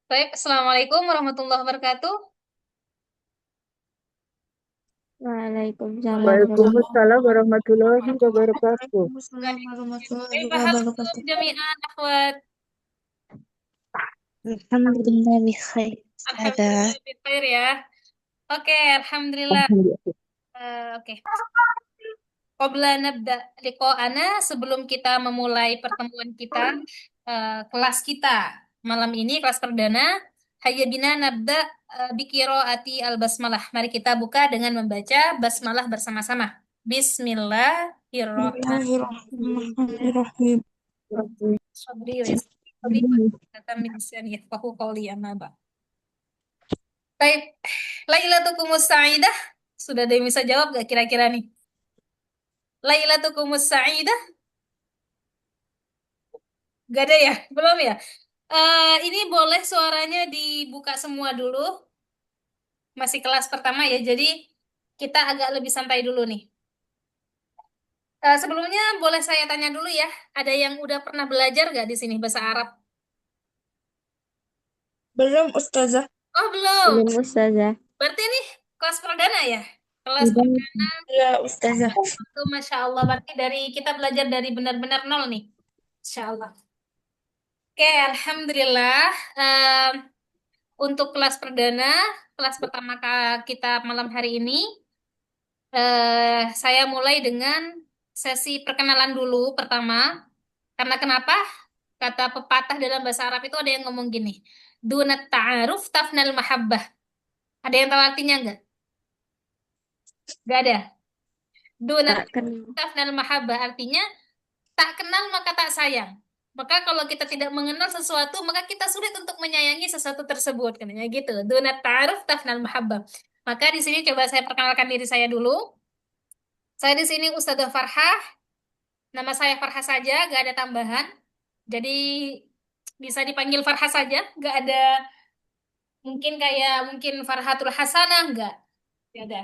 Baik, Assalamualaikum warahmatullahi wabarakatuh. Waalaikumsalam warahmatullahi Waalaikumsalam warahmatullahi wabarakatuh. Waalaikumsalam warahmatullahi Kaifa halukum wabarakatuh. jami'an akhwat? Alhamdulillah bikhair. Ada. Alhamdulillah bikhair ya. Oke, alhamdulillah. Alhamdulillah. Oke. Qabla nabda liqa'ana, sebelum kita memulai pertemuan kita, kelas kita malam ini, kelas perdana, hayya bina nabda biqiraati al-basmalah. Mari kita buka dengan membaca basmalah bersama-sama. Bismillahirrahmanirrahim. Bismillahirrahmanirrahim. Sabri wa yassir li wa kata min lisani yafqahu qawli amma ba'd. Baik, Lailatukumus Sa'idah. Sudah ada yang bisa jawab gak kira-kira nih? Lailatukumus Sa'idah? Gak ada ya? Belum ya? Ini boleh suaranya dibuka semua dulu. Masih kelas pertama ya, jadi kita agak lebih santai dulu nih. Sebelumnya boleh saya tanya dulu ya, ada yang udah pernah belajar gak di sini bahasa Arab? Belum Ustazah. Oh belum. Belum Ustazah. Berarti ini kelas perdana ya? Kelas perdana. Ya Ustazah. Itu Masya Allah, berarti kita belajar dari benar-benar nol nih. Masya Allah. Oke, Alhamdulillah. Em, untuk kelas perdana, kelas pertama kita malam hari ini, saya mulai dengan sesi perkenalan dulu pertama. Karena kenapa? Kata pepatah dalam bahasa Arab itu ada yang ngomong gini, Dunat ta'aruf tafnal mahabbah. Ada yang tahu artinya nggak? Nggak ada. Dunat Tak kenal. tafnal mahabbah artinya tak kenal maka tak sayang. Maka kalau kita tidak mengenal sesuatu, maka kita sulit untuk menyayangi sesuatu tersebut. Katanya gitu. Dunat ta'aruf tafnal mahabbah. Maka di sini coba saya perkenalkan diri saya dulu. Saya di sini Ustazah Farhah. Nama saya Farhah saja, gak ada tambahan. Jadi bisa dipanggil Farhah saja, gak ada mungkin kayak mungkin Farhatul Hasanah, gak. Gak ada.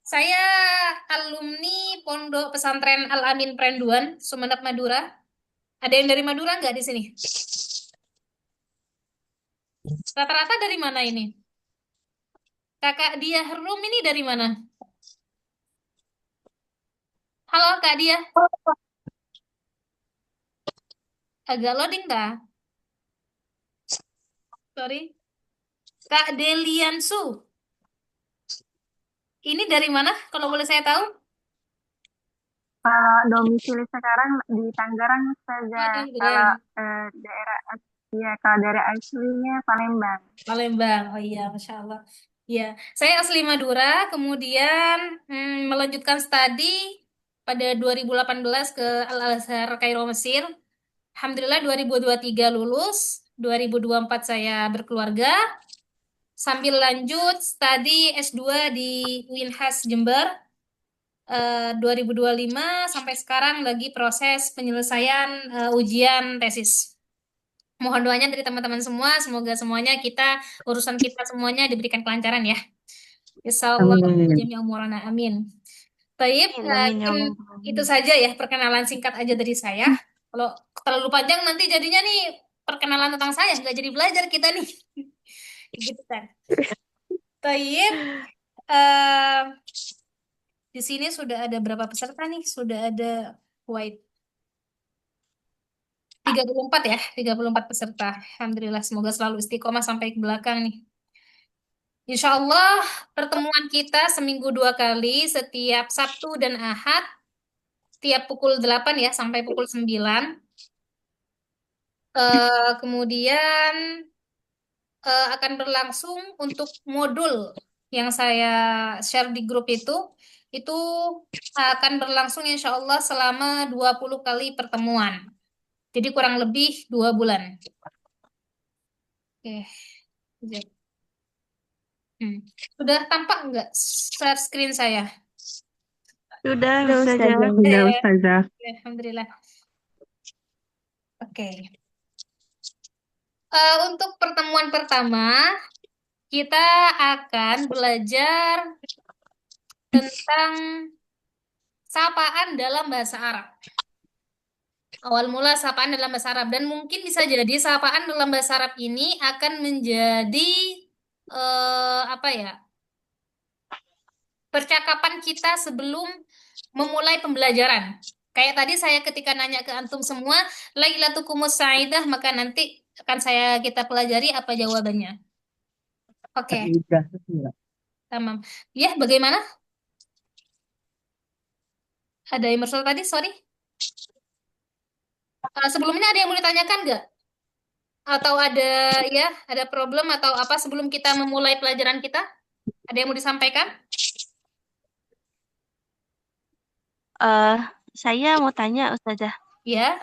Saya alumni Pondok Pesantren Al-Amin Prenduan, Sumeneb, Madura. Ada yang dari Madura nggak di sini? Rata-rata dari mana ini? Kakak dia Rum ini dari mana? Halo Kak dia, agak loading dah. Sorry. Kak Deliansu, ini dari mana? Kalau boleh saya tahu? Kalau domisili sekarang di Tangerang saja. Oh, Kalau Tangerang, daerah ya kalau daerah aslinya Palembang. Palembang. Oh iya, Masya Allah. Ya, saya asli Madura, kemudian melanjutkan studi pada 2018 ke Al-Azhar Kairo Mesir. Alhamdulillah 2023 lulus, 2024 saya berkeluarga, sambil lanjut studi S2 di UINHAS Jember, 2025 sampai sekarang lagi proses penyelesaian ujian tesis. Mohon doanya dari teman-teman semua, semoga semuanya urusan kita semuanya diberikan kelancaran ya. Insyaallah Amin. jami'a umurana amin. Baik, Amin, amin ya mungkin Allah. itu saja ya perkenalan singkat aja dari saya. Kalau terlalu panjang nanti jadinya nih perkenalan tentang saya, nggak jadi belajar kita nih. Gitu kan. Baik, eh, di sini sudah ada berapa peserta nih? Sudah ada white 34 ya, 34 peserta. Alhamdulillah, semoga selalu istiqomah sampai ke belakang nih. Insya Allah, pertemuan kita seminggu 2 kali, setiap Sabtu dan Ahad, tiap pukul 8 ya, sampai pukul 9. Kemudian akan berlangsung untuk modul yang saya share di grup itu akan berlangsung insya Allah selama 20 kali pertemuan. Jadi kurang lebih 2 bulan. Oke, sekejap. Sudah tampak nggak share screen saya? Sudah Sudah Ustazah. Ustazah. Sudah Eh, Ustazah. Alhamdulillah. Oke. Untuk pertemuan pertama, kita akan belajar tentang sapaan dalam bahasa Arab. Awal mula sapaan dalam bahasa Arab dan mungkin bisa jadi sapaan dalam bahasa Arab ini akan menjadi apa ya? Percakapan kita sebelum memulai pembelajaran. Kayak tadi saya ketika nanya ke antum semua, Lailatukumus Sa'idah, maka nanti akan kita pelajari apa jawabannya. Oke, Udah, enggak. tamam. Ya, bagaimana? Ada yang bersoal tadi, sorry. Sebelumnya ada yang mau ditanyakan nggak? Atau ada problem atau apa sebelum kita memulai pelajaran kita? Ada yang mau disampaikan? Eh, saya mau tanya Ustazah. Ya,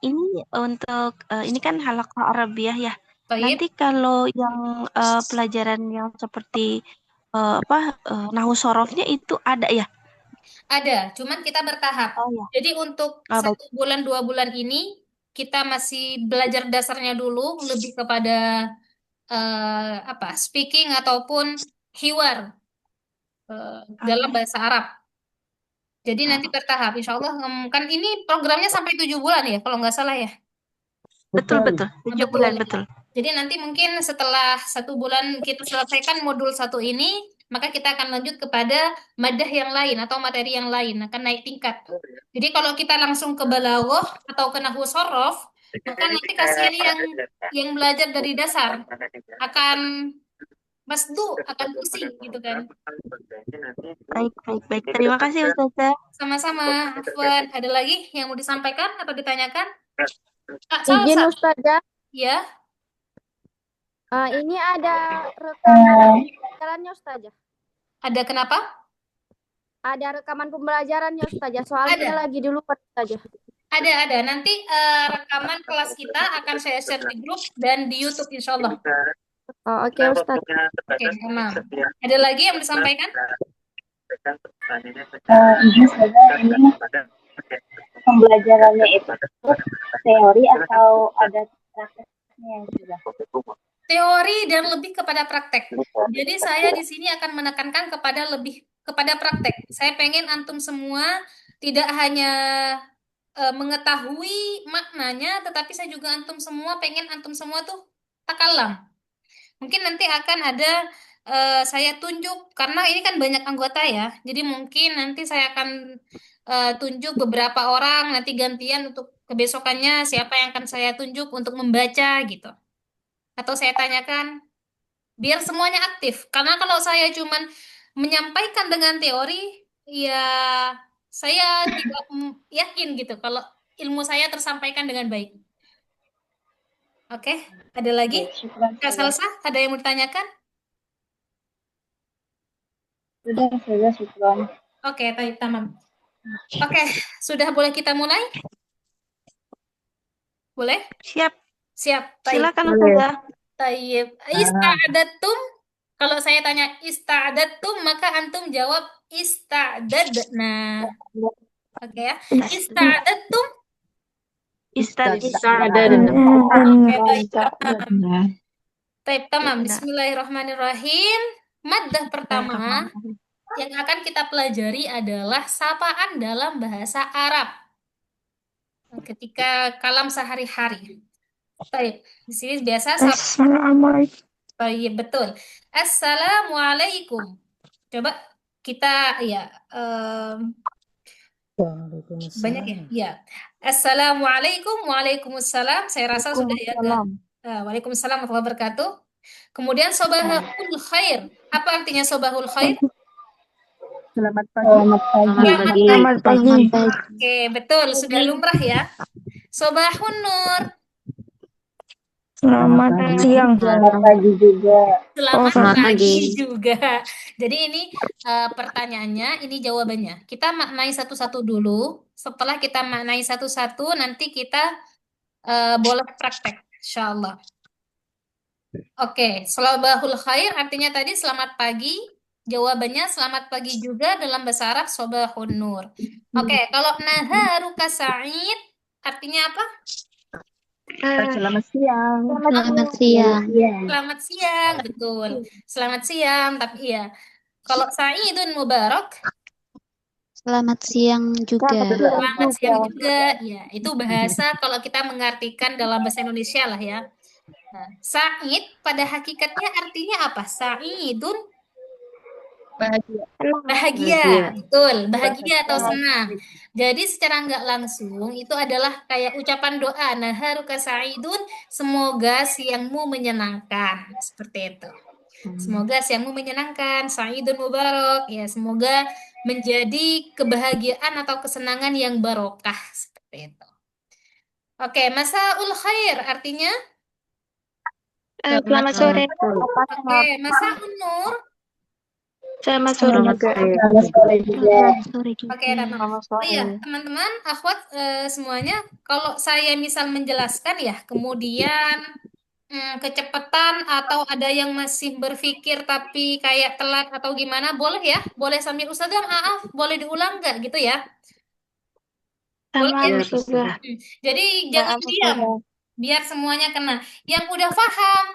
Ini untuk ini kan halaqah Arabiah ya. baik. Nanti kalau yang pelajaran yang seperti nahu sorofnya itu ada ya? Ada, cuman kita bertahap. Oh ya. Jadi untuk Baik. 1 bulan, 2 bulan ini, kita masih belajar dasarnya dulu, lebih kepada speaking ataupun hiwar dalam Oke. bahasa Arab. Jadi nanti bertahap, insya Allah. Kan ini programnya sampai 7 bulan ya, kalau nggak salah ya. Betul Betul. betul. 7 Betul. bulan betul. Jadi nanti mungkin setelah 1 bulan kita selesaikan modul 1 ini, maka kita akan lanjut kepada madah yang lain atau materi yang lain, akan naik tingkat. Jadi kalau kita langsung ke balaghah atau ke nahwu shorof, maka nanti kasihan yang belajar dari dasar akan masdu, akan pusing gitu kan. Baik baik baik. Terima kasih Ustazah. Sama-sama, Afwan. Ada lagi yang mau disampaikan atau ditanyakan? Kak Izin Salsa, Ustazah, ya, ini ada rekaman pembelajarannya Ustazah. ada kenapa? Ada rekaman pembelajarannya Ustazah. Soalnya Ada. lagi di luar Ustazah. Ada. Nanti rekaman kelas kita akan saya share di grup dan di YouTube, insya Allah. Oh, oke Ustazah. Oke, emang. Ada lagi yang disampaikan? Ini saja ini pembelajarannya itu teori atau ada prakteknya juga? Teori dan lebih kepada praktek. Jadi saya di sini akan menekankan lebih kepada praktek. Saya pengen antum semua tidak hanya mengetahui maknanya, tetapi saya juga pengen antum semua tuh takalam. Mungkin nanti akan ada saya tunjuk karena ini kan banyak anggota ya. Jadi mungkin nanti saya akan tunjuk beberapa orang nanti gantian untuk kebesokannya siapa yang akan saya tunjuk untuk membaca gitu. Atau saya tanyakan biar semuanya aktif. Karena kalau saya cuman menyampaikan dengan teori, ya saya tidak yakin gitu kalau ilmu saya tersampaikan dengan baik. Oke, ada lagi? Syukran Kak saja. Salsa, ada yang mau ditanyakan? Sudah saja, syukran. Oke, baik, tamam. Oke, sudah boleh kita mulai? Boleh? Siap. Siap, baik. Silakan Ustazah. Tayyib. Ista'adatum. Kalau saya tanya ista'adatum, maka antum jawab ista'dadna. Oke ya. Ista'adatum. Oke, baik. Baik, tamam. Bismillahirrahmanirrahim. Maddah pertama yang akan kita pelajari adalah sapaan dalam bahasa Arab. Ketika kalam sehari-hari. Baik, di sini biasa Assalamualaikum. Baik, betul. Assalamualaikum. Coba kita banyak ya. Ya. Assalamualaikum, waalaikumsalam. Saya rasa sudah ya. Waalaikumsalam warahmatullahi wabarakatuh. Kemudian sobahul khair. Apa artinya sobahul khair? Selamat pagi. Selamat pagi. Selamat pagi. Oke, betul. Sudah lumrah ya. Sobahun nur. Selamat siang. Selamat pagi juga. Selamat Selamat pagi pagi. juga. Jadi ini pertanyaannya, ini jawabannya. Kita maknai satu-satu dulu. Setelah kita maknai satu-satu, nanti kita boleh praktek, insya Allah. Oke, Salabahul khair artinya tadi selamat pagi. Jawabannya selamat pagi juga dalam bahasa Arab sobahun nur. Oke, kalau naharuka sa'id artinya apa? Selamat siang. Selamat siang. Selamat siang, betul. Selamat siang, tapi ya. Kalau Sa'idun Mubarak, Selamat siang juga. Selamat siang juga. Ya, itu bahasa kalau kita mengartikan dalam bahasa Indonesia lah ya. Nah, Sa'id pada hakikatnya artinya apa? Sa'idun Bahagia. bahagia, betul, bahagia atau senang. Bahagia. Jadi secara nggak langsung itu adalah kayak ucapan doa. Naharuka sa'idun, semoga siangmu menyenangkan. Seperti itu. Semoga siangmu menyenangkan, sa'idun mubarak. Ya, semoga menjadi kebahagiaan atau kesenangan yang barokah. Seperti itu. Oke, masaul khair artinya? Selamat sore. Oke, masaun nur. Selamat sore juga. Selamat sore juga. Sore juga. Oke, Rama. Oh iya, teman-teman, akhwat semuanya, kalau saya misal menjelaskan ya, kemudian kecepatan atau ada yang masih berpikir tapi kayak telat atau gimana, boleh ya? Boleh sambil Ustazah, maaf, boleh diulang nggak gitu ya? Boleh ya? Sudah. Jadi jangan diam, biar semuanya kena. Yang udah paham,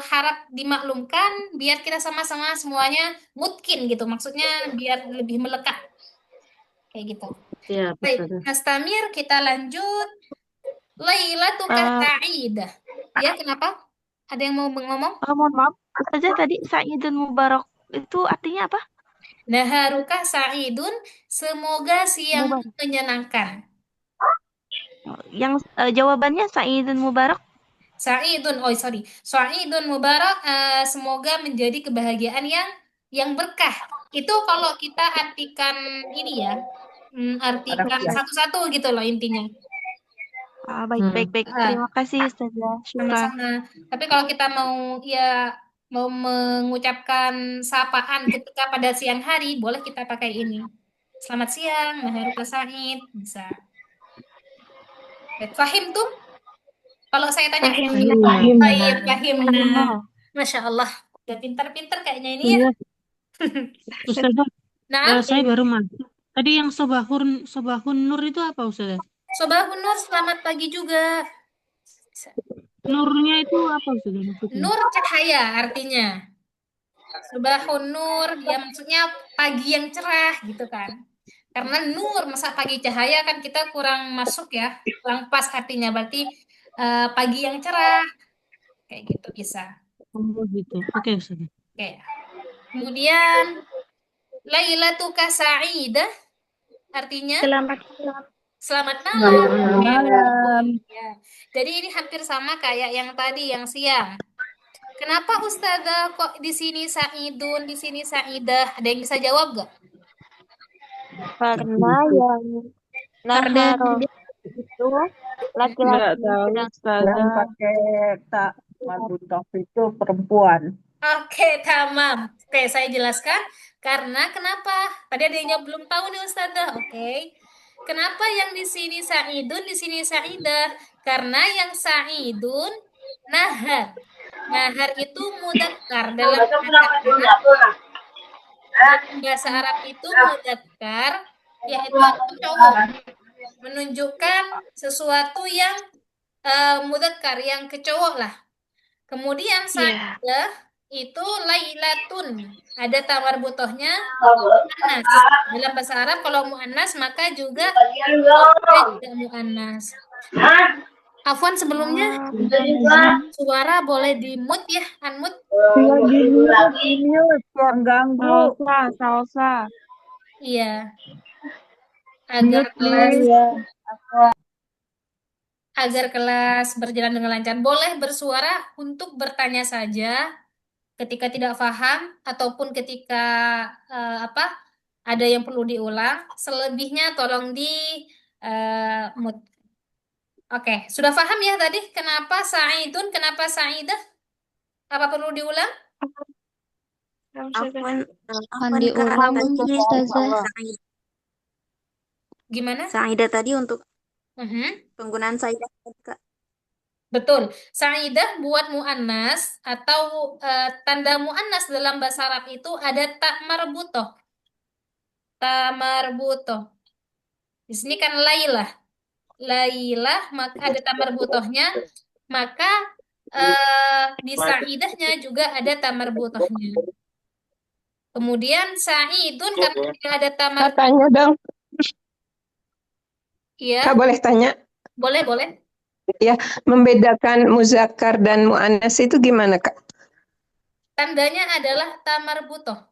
harap dimaklumkan, biar kita sama-sama semuanya mungkin gitu. Maksudnya biar lebih melekat. Kayak gitu. Ya, Baik, betul. Mas Tamir, kita lanjut. Lailatukah sa'idah. Ya, kenapa? Ada yang mau ngomong? Mohon maaf, Ustazah tadi Sa'idun Mubarak itu artinya apa? Naharukah sa'idun, semoga siang menyenangkan. Yang jawabannya Sa'idun Mubarak. Sa'idun, oh sorry. Sa'idun mubarak, semoga menjadi kebahagiaan yang berkah. Itu kalau kita artikan ini ya, artikan satu-satu gitu loh intinya. Baik. Terima kasih Ustazah. Syukran. Sama-sama. Tapi kalau kita mau mengucapkan sapaan ketika pada siang hari, boleh kita pakai ini. Selamat siang, Maharuka Sa'id, bisa. Baik, Fahim tuh? Kalau saya tanya, Fahim. Nah, Masya Allah, udah pintar-pintar kayaknya ini ya. Ustazah, Nah, saya baru masuk. Tadi yang sobahun nur itu apa, Ustazah? Sobahun Nur, selamat pagi juga. Nurnya itu apa, Ustazah, maksudnya? Nur cahaya artinya. Sobahun Nur, ya maksudnya pagi yang cerah gitu kan. Karena nur, masa pagi cahaya kan kita kurang masuk ya. Kurang pas artinya, berarti pagi yang cerah. Kayak gitu bisa. Oh, gitu. Oke, Ustazah. Oke. Kemudian, Lailatuka Sa'idah artinya selamat malam. Ya. Jadi ini hampir sama kayak yang tadi, yang siang. Kenapa Ustazah kok di sini Sa'idun, di sini Sa'idah? Ada yang bisa jawab gak? Karena yang nahar itu laki-laki Yang pakai tak marbutoh itu perempuan. Oke, tamam. Oke, saya jelaskan. Karena kenapa? Tadi ada yang belum tahu nih Ustazah. Oke. Kenapa yang di sini Sa'idun, di sini Sa'idah? Karena yang Sa'idun nahar. Nahar itu mudzakkar dalam bahasa Arab itu mudzakkar, yaitu cowok, menunjukkan sesuatu yang mudzakkar, yang kecowok lah. Kemudian Sa'idah itu lailatun, ada tawar butohnya muannas. Dalam bahasa Arab kalau muannas maka juga muannas. Afwan sebelumnya suara boleh di-mute ya, unmute. Mengganggu. salsa. Iya. Agar kelas berjalan dengan lancar, boleh bersuara untuk bertanya saja ketika tidak paham ataupun ketika ada yang perlu diulang. Selebihnya tolong di mute. Oke, sudah paham ya tadi kenapa Sa'idun, kenapa Sa'idah? Apa perlu diulang? Akan diulang, Ustazah. Gimana? Sa'idah tadi untuk Mhm. penggunaan Sa'idah, Kak. Betul. Sa'idah buat mu'annas atau tanda mu'annas dalam bahasa Arab itu ada tak marbutoh. Tak marbutoh. Di sini kan Lailah. Lailah, maka ada tak marbutohnya. Maka di Sa'idahnya juga ada tak marbutohnya. Kemudian sa'idun karena tidak ada tamar. Kak tanya dong, Iya, Kak boleh tanya? boleh, boleh. Ya, membedakan muzakkar dan muannas itu gimana, Kak? Tandanya adalah tamar butoh.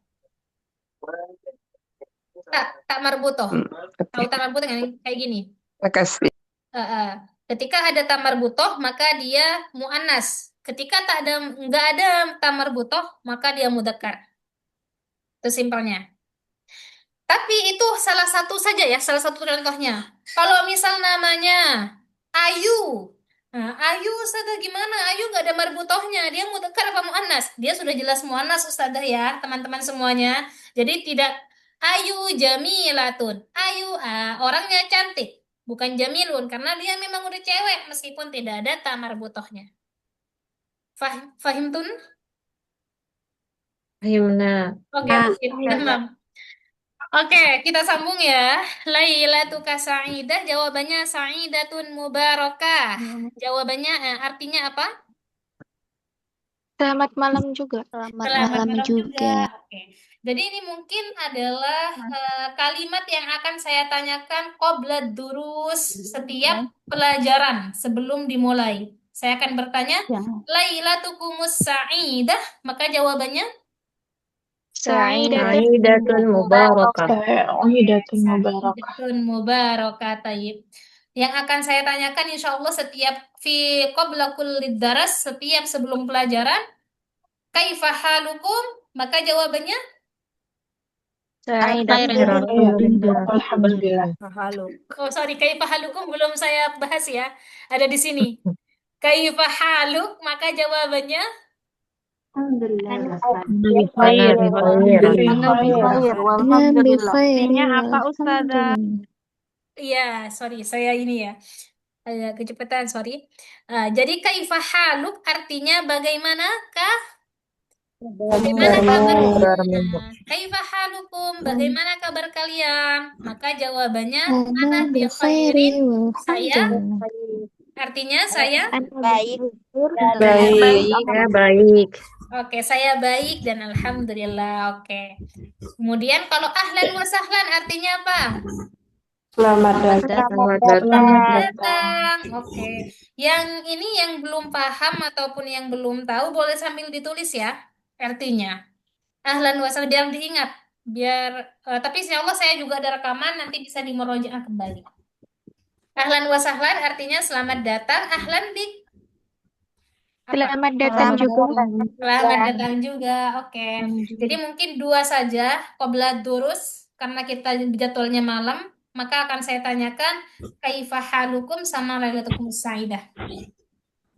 Tak marbutoh. Tahu Oke, tamar butoh kan? Kayak gini. makasih. Ketika ada tamar butoh, maka dia mu'annas. Ketika nggak ada tamar butoh, maka dia mudzakkar. Itu simpelnya. Tapi itu salah satu saja ya, salah satu contohnya. Kalau misal namanya Ayu. Nah, Ayu Ustazah gimana? Ayu nggak ada marbutohnya. Dia mudzakkar apa mu'annas? Dia sudah jelas mu'annas Ustazah ya, teman-teman semuanya. Jadi tidak Ayu Jamilatun. Ayu orangnya cantik. Bukan Jamilun, karena dia memang udah cewek meskipun tidak ada tamar butohnya. Fahim tun? Ayolah. Oke, tamam. Oke, kita sambung ya. Lailatuka sa'idah, jawabannya sa'idatun mubarakah. Jawabannya artinya apa? Selamat malam juga. Selamat Selamat malam malam juga. Oke. Jadi ini mungkin adalah kalimat yang akan saya tanyakan qabla durus setiap pelajaran sebelum dimulai. Saya akan bertanya, Lailatukumus sa'idah, maka jawabannya Sa'idatun mubarakah. Sa'idatun mubarakah. Tayyib. Yang akan saya tanyakan insya Allah setiap qabla kulli daras, setiap sebelum pelajaran, kaifa halukum, maka jawabannya Alhamdulillah. oh sorry, kaifa halukum belum saya bahas ya, ada di sini. Kaifa haluk, maka jawabannya Artinya apa Ustazah? iya, sorry, saya ini ya agak kecepatan, sorry. Jadi kaifa haluk artinya bagaimanakah? Bagaimana kabar? Kaifa halukum? Bagaimana kabar kalian? Maka jawabannya ana bi khairin. Saya artinya saya Baik. Baik, ya baik. oke, saya baik dan alhamdulillah. Oke. Kemudian kalau ahlan wa sahlan artinya apa? Selamat Selamat Datang. Oke. Yang ini yang belum paham ataupun yang belum tahu boleh sambil ditulis ya artinya. Ahlan wa sahlan biar diingat. Tapi insya Allah saya juga ada rekaman nanti bisa dimurojaah kembali. Ahlan wa sahlan artinya selamat datang. Ahlan bik. Apa? Selamat datang juga. Selamat datang juga. Oke. Jadi mungkin dua saja qabla durus karena kita jadwalnya malam, maka akan saya tanyakan kaifa halukum sama lailatukum sa'idah.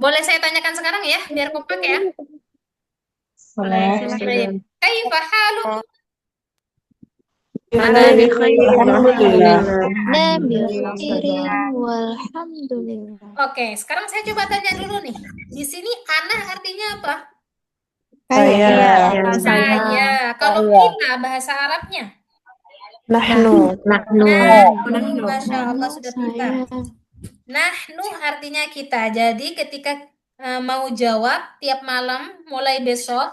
Boleh saya tanyakan sekarang ya, biar kompak ya. Baik. Kaifa halukum? Ana bi khairin, alhamdulillah. Nabi khairin walhamdulillah. Oke, sekarang saya coba tanya dulu nih. Di sini ana artinya apa? Saya. Kalau kita bahasa Arabnya? Nahnu. Masya Allah sudah pintar. Nahnu artinya kita. Jadi ketika mau jawab tiap malam mulai besok,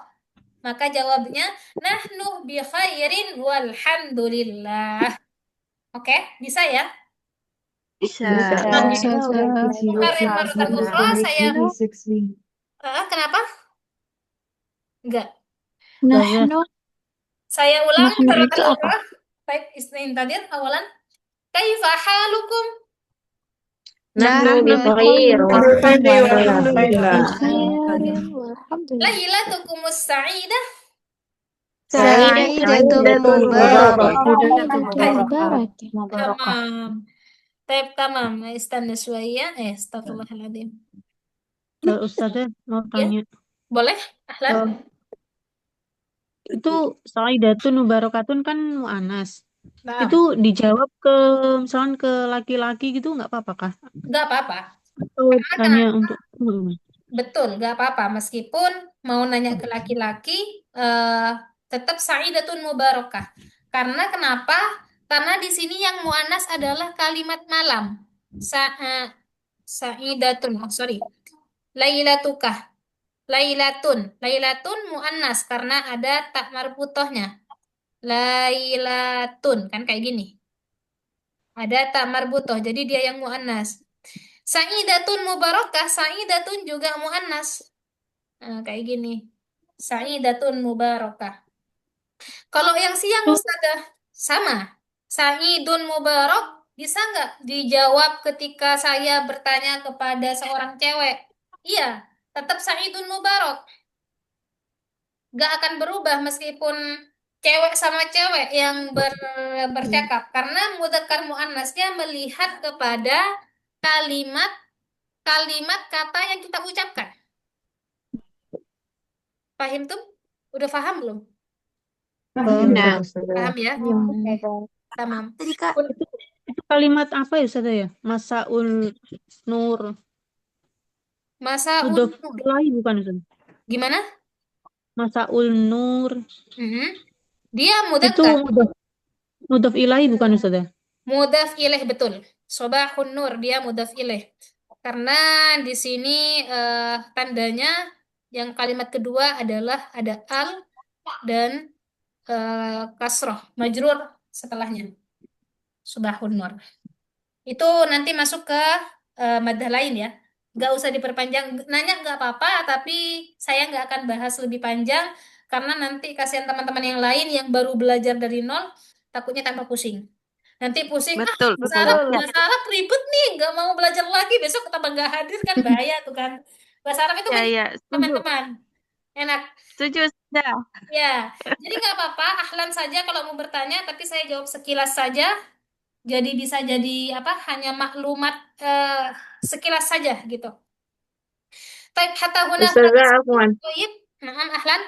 maka jawabnya nahnu bi khairin walhamdulillah. Oke, bisa ya? Bisa. Karir marutan ukhra saya kenapa? Enggak. Nahnu Saya ulang Nahnu marutan itu apa? ukhra. Baik, tadir awalan. Kaifa halukum? Nahnu bi khair, alhamdulillah. Khairin walhamdulillah. Lailatukumus sa'idah. Sa'idatun mubarakah. Tamam. Tamam. Istana syuaya. Astagfirullahaladzim. Ustazah mau Ya, tanya. boleh? Ahlan? Itu Sa'idatun Mubarakatun kan mu'anas. Nah, Itu dijawab ke misalkan ke laki-laki gitu nggak apa-apa kah? nggak apa-apa. Atau Karena tanya kenapa? untuk Betul, nggak apa-apa. Meskipun mau nanya ke laki-laki, tetap sa'idatun mubarakah. Karena kenapa? Karena di sini yang mu'anas adalah kalimat malam. Sa'idatun, sorry. Lailatukah. Lailatun mu'annas karena ada tak marbutohnya. Lailatun, kan kayak gini. Ada ta marbutoh, jadi dia yang muannas. Sa'idatun mubarakah, sa'idatun juga muannas. Nah, kayak gini. Sa'idatun mubarakah. Kalau yang siang Ustazah, sama. Sa'idun mubarak, bisa nggak dijawab ketika saya bertanya kepada seorang cewek? Iya, tetap Sa'idun mubarak. Nggak akan berubah meskipun cewek sama cewek yang bercakap. Karena mudzakkar muannasnya melihat kepada kalimat kalimat kata yang kita ucapkan. Paham tuh? Udah paham belum? Paham, Nah, Ustazah. Paham ya? Ya. Oke, tamam. Tadi Kak, Itu kalimat apa ya Ustazah ya? Masaul Nur. Masa Mudhof unur. ilahi bukan Ustazah? Gimana? Masaul Nur. Mhm. Dia Itu mudzakkar. mudhof ilahi bukan Ustazah? Mudhaf ilaih betul. Sobahun nur dia mudhaf ilaih. Karena di sini tandanya yang kalimat kedua adalah ada al dan kasroh majrur setelahnya. Sobahun nur. Itu nanti masuk ke maddah lain ya. Nggak usah diperpanjang. Nanya nggak apa-apa, tapi saya nggak akan bahas lebih panjang karena nanti kasihan teman-teman yang lain yang baru belajar dari nol, takutnya tambah pusing. Nanti pusing, Betul, bahasa betul. Arab, Ya, bahasa Arab ribet nih, nggak mau belajar lagi, besok tambah nggak hadir kan bahaya tuh kan. Bahasa Arab itu ya, banyak ya, setuju. teman-teman. Enak. Setuju, sudah. Ya, jadi nggak apa-apa, ahlan saja kalau mau bertanya, tapi saya jawab sekilas saja. Jadi bisa jadi apa? Hanya maklumat sekilas saja gitu. Taib hatta huna Ustazah Afwan, Taib. Naam ahlan.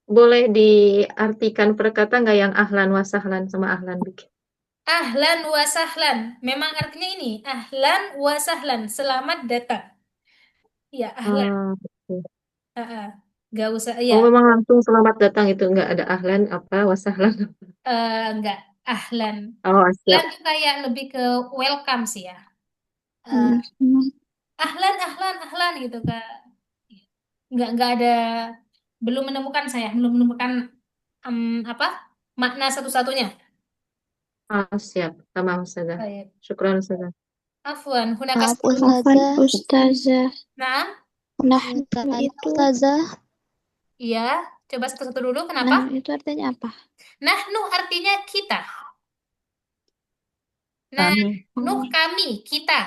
boleh diartikan perkata nggak yang ahlan wa sahlan sama ahlan bikin? Ahlan wa sahlan. Memang artinya ini. Ahlan wa sahlan. Selamat datang. Ya, ahlan. Oke. Nggak usah. Oh, Ya, memang langsung selamat datang itu nggak ada ahlan apa wa sahlan. nggak. Ahlan. Oh, Ahlan siap. itu kayak lebih ke welcome sih ya. Eh, Hmm. ahlan, ahlan, ahlan gitu Kak. Nggak ada. Belum menemukan saya. Belum menemukan apa? Makna satu-satunya. Oh, siap. Tamam, Ustazah. Baik. Syukran, Ustazah. Afwan, hunaka Maaf Afwan Ustazah. Ustazah. Nah, Nahnu Tanya itu, Ustazah. iya. Coba satu-satu dulu. Kenapa? nahnu itu artinya apa? Nahnu artinya kita. Kami. Nahnu kami, kita.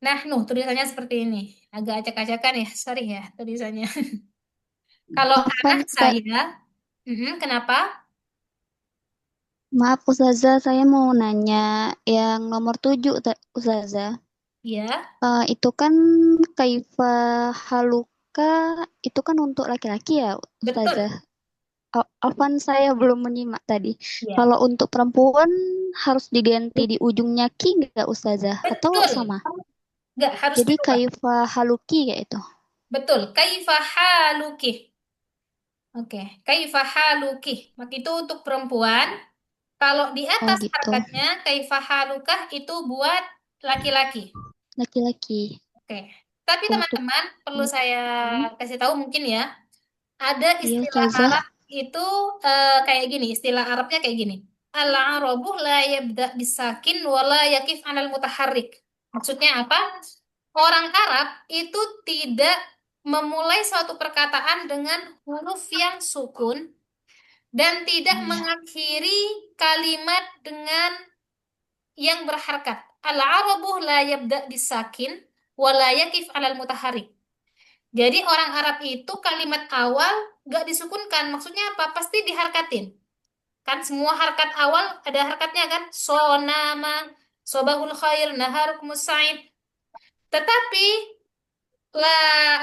Nahnu tulisannya seperti ini. Agak acak-acakan ya. Sorry ya tulisannya. Kalau Afwan anak Kak. saya, kenapa? Maaf Ustazah, saya mau nanya yang nomor 7 Ustazah. Ya, Itu kan kaifa haluka itu kan untuk laki-laki ya betul. Ustazah. Afwan saya belum menyimak tadi. Ya, Kalau untuk perempuan harus diganti di ujungnya ki nggak Ustazah? Atau betul. sama? Nggak harus Jadi dirubah. kaifa haluki kayak itu. Betul. Kaifa haluki. Oke. Kaifa haluki. Maka itu untuk perempuan. Kalau di Oh atas gitu. harkatnya, kaifa halukah itu buat laki-laki. Laki-laki. Oke. Tapi Untuk teman-teman, perlu saya kasih tahu mungkin ya. Ada iya istilah Ustazah. Arab itu kayak gini. Istilah Arabnya kayak gini. Al-Arabu la yabda bisakin wa la yakif anal mutaharrik. Maksudnya apa? Orang Arab itu tidak memulai suatu perkataan dengan huruf yang sukun dan tidak Iya. mengakhiri kalimat dengan yang berharkat. Al-Arabu la yabda bisakin wa la yakif alal mutaharrik. Jadi orang Arab itu kalimat awal gak disukunkan. Maksudnya apa? Pasti diharkatin. Kan semua harkat awal ada harkatnya kan? Sonama, sobahul khair, naharukum sa'id. Tetapi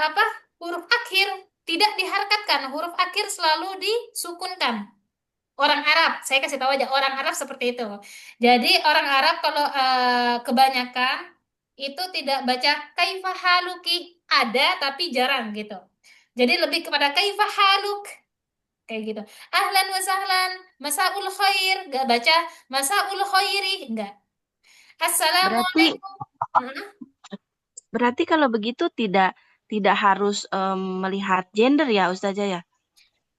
apa? Huruf akhir tidak diharkatkan. Huruf akhir selalu disukunkan. Orang Arab, saya kasih tahu aja orang Arab seperti itu. Jadi orang Arab kalau kebanyakan itu tidak baca kaifa haluki, ada tapi jarang gitu. Jadi lebih kepada kaifa haluk kayak gitu. Ahlan wa sahlan, masaul khair, nggak baca masaul khairi, enggak. Berarti Assalamualaikum. berarti kalau begitu tidak harus melihat gender ya Ustazah ya?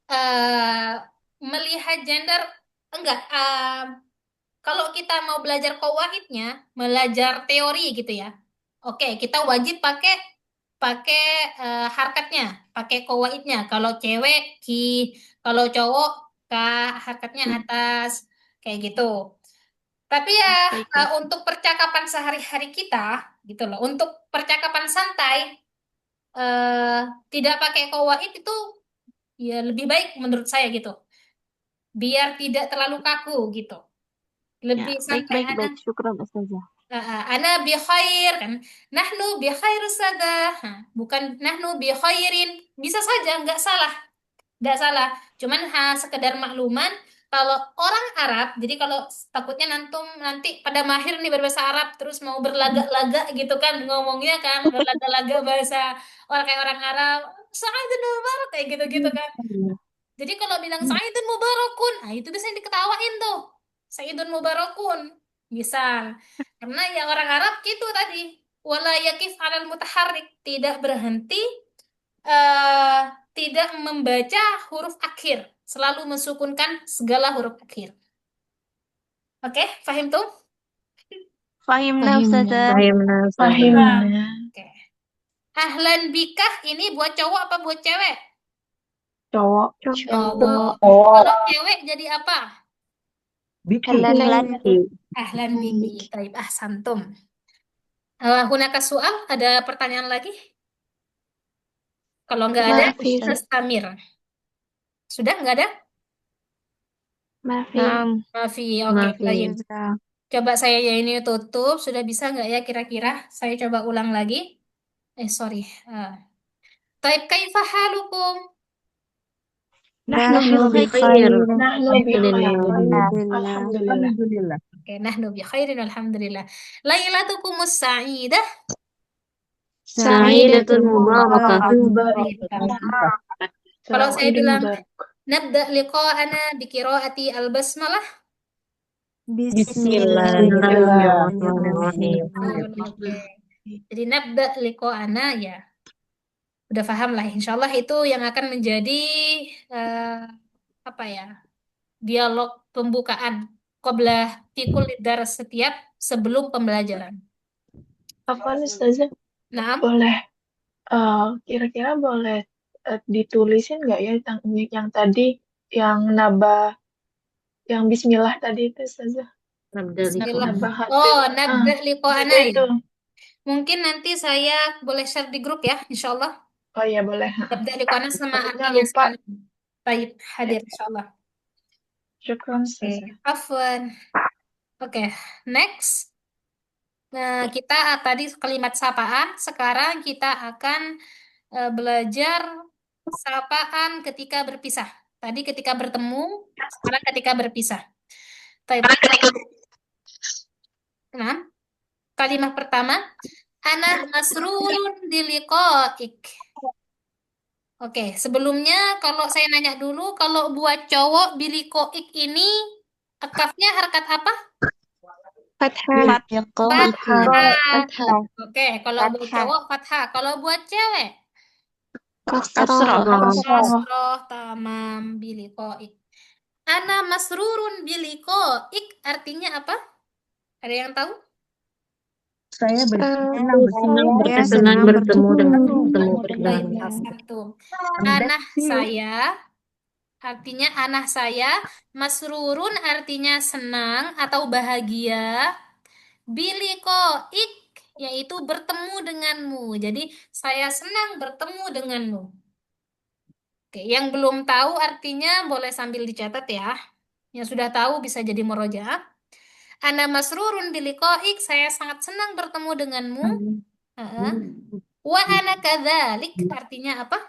eh, melihat gender enggak. Kalau kita mau belajar kawaidnya, belajar teori gitu ya. Oke, kita wajib pakai pakai harkatnya, pakai kawaidnya. Kalau cewek ki, kalau cowok ka, harkatnya atas, kayak gitu. Tapi ya Baik, baik. untuk percakapan sehari-hari kita gitu loh, untuk percakapan santai eh, tidak pakai kawaid itu ya lebih baik menurut saya gitu. Biar tidak terlalu kaku gitu. Ya, Lebih baik, santai baik, ana baik. Syukran, Ustazah. ana bi khair kan. Nahnu bi khair sada. Bukan nahnu bi khairin. Bisa saja nggak salah. Nggak salah. Cuman sekedar makluman kalau orang Arab, jadi kalau takutnya nanti pada mahir nih berbahasa Arab terus mau berlagak-lagak gitu kan ngomongnya kan berlagak-lagak bahasa orang kayak orang Arab. Sa'idun Mubarak kayak gitu-gitu kan. Jadi kalau bilang Sa'idun Mubarakun, nah itu biasanya diketawain tuh. Sa'idun Mubarakun. Misal. Karena ya orang Arab gitu tadi. Wala yakif alal mutaharrik. Tidak berhenti, eh, tidak membaca huruf akhir. Selalu mensukunkan segala huruf akhir. Oke, fahim tuh? Fahimna, Ustazah. Fahimna. Oke. Ahlan bikah ini buat cowok apa buat cewek? Cowok. Cowok. Oh, Kalau cewek jadi apa? Ahlan. Ahlan biki. Taib ahsantum. Hunaka soal? Ada pertanyaan lagi? Kalau nggak ada, Maaf, Ustaz. Mustamir. Sudah nggak ada? Maafi. Maafi, oke, Maafi. baik. Coba saya ya ini tutup. Sudah bisa nggak ya kira-kira? Saya coba ulang lagi. Sorry. Taib kaifa halukum? Nahnu bi khair. Alhamdulillah. Oke, nahnu bi khairin alhamdulillah. Lailatukumus sa'idah. Sa'idatun mubarakah. Kalau saya bilang nabda liqa'ana bi qiraati al-basmalah. Bismillahirrahmanirrahim. Oke. Jadi nabda liqa'ana ya. Udah paham lah. Insya Allah itu yang akan menjadi apa ya? Dialog pembukaan qabla fikul daras setiap sebelum pembelajaran. Apa Ustazah? Nah, Boleh, kira-kira boleh ditulisin nggak ya yang tadi, yang nabah, yang Bismillah tadi itu Ustazah? Bismillah. Nabahat. Oh, nabda liqa'ana ya. Itu. Mungkin nanti saya boleh share di grup ya, insya Allah. Oh iya boleh. Nabda liqa'ana sama Takutnya artinya lupa. sekali. Baik, hadir insya Allah. Syukran Oke, Ustazah. afwan. Oke, next. Nah, kita tadi kalimat sapaan, sekarang kita akan belajar sapaan ketika berpisah. Tadi ketika bertemu, sekarang ketika berpisah. Nah, kalimat pertama, ana masrurun biliqa'ik. Oke, sebelumnya kalau saya nanya dulu, kalau buat cowok biliqa'ik ini kafnya harkat apa? Fathah. Fathah. Oke, kalau buat cowok fathah. Kalau buat cewek Kasroh. kasroh tamam biliqa'ik. Ana masrurun biliqa'ik artinya apa? Ada yang tahu? Saya Senang bertemu dengan Baik, satu. Anah saya artinya anah saya, masrurun artinya senang atau bahagia, biliqa'ik yaitu bertemu denganmu. Jadi saya senang bertemu denganmu. Oke, yang belum tahu artinya boleh sambil dicatat ya. Yang sudah tahu bisa jadi murojaah. Ana masrurun biliqa'ik, saya sangat senang bertemu denganmu. Wa ana kadzalik artinya apa?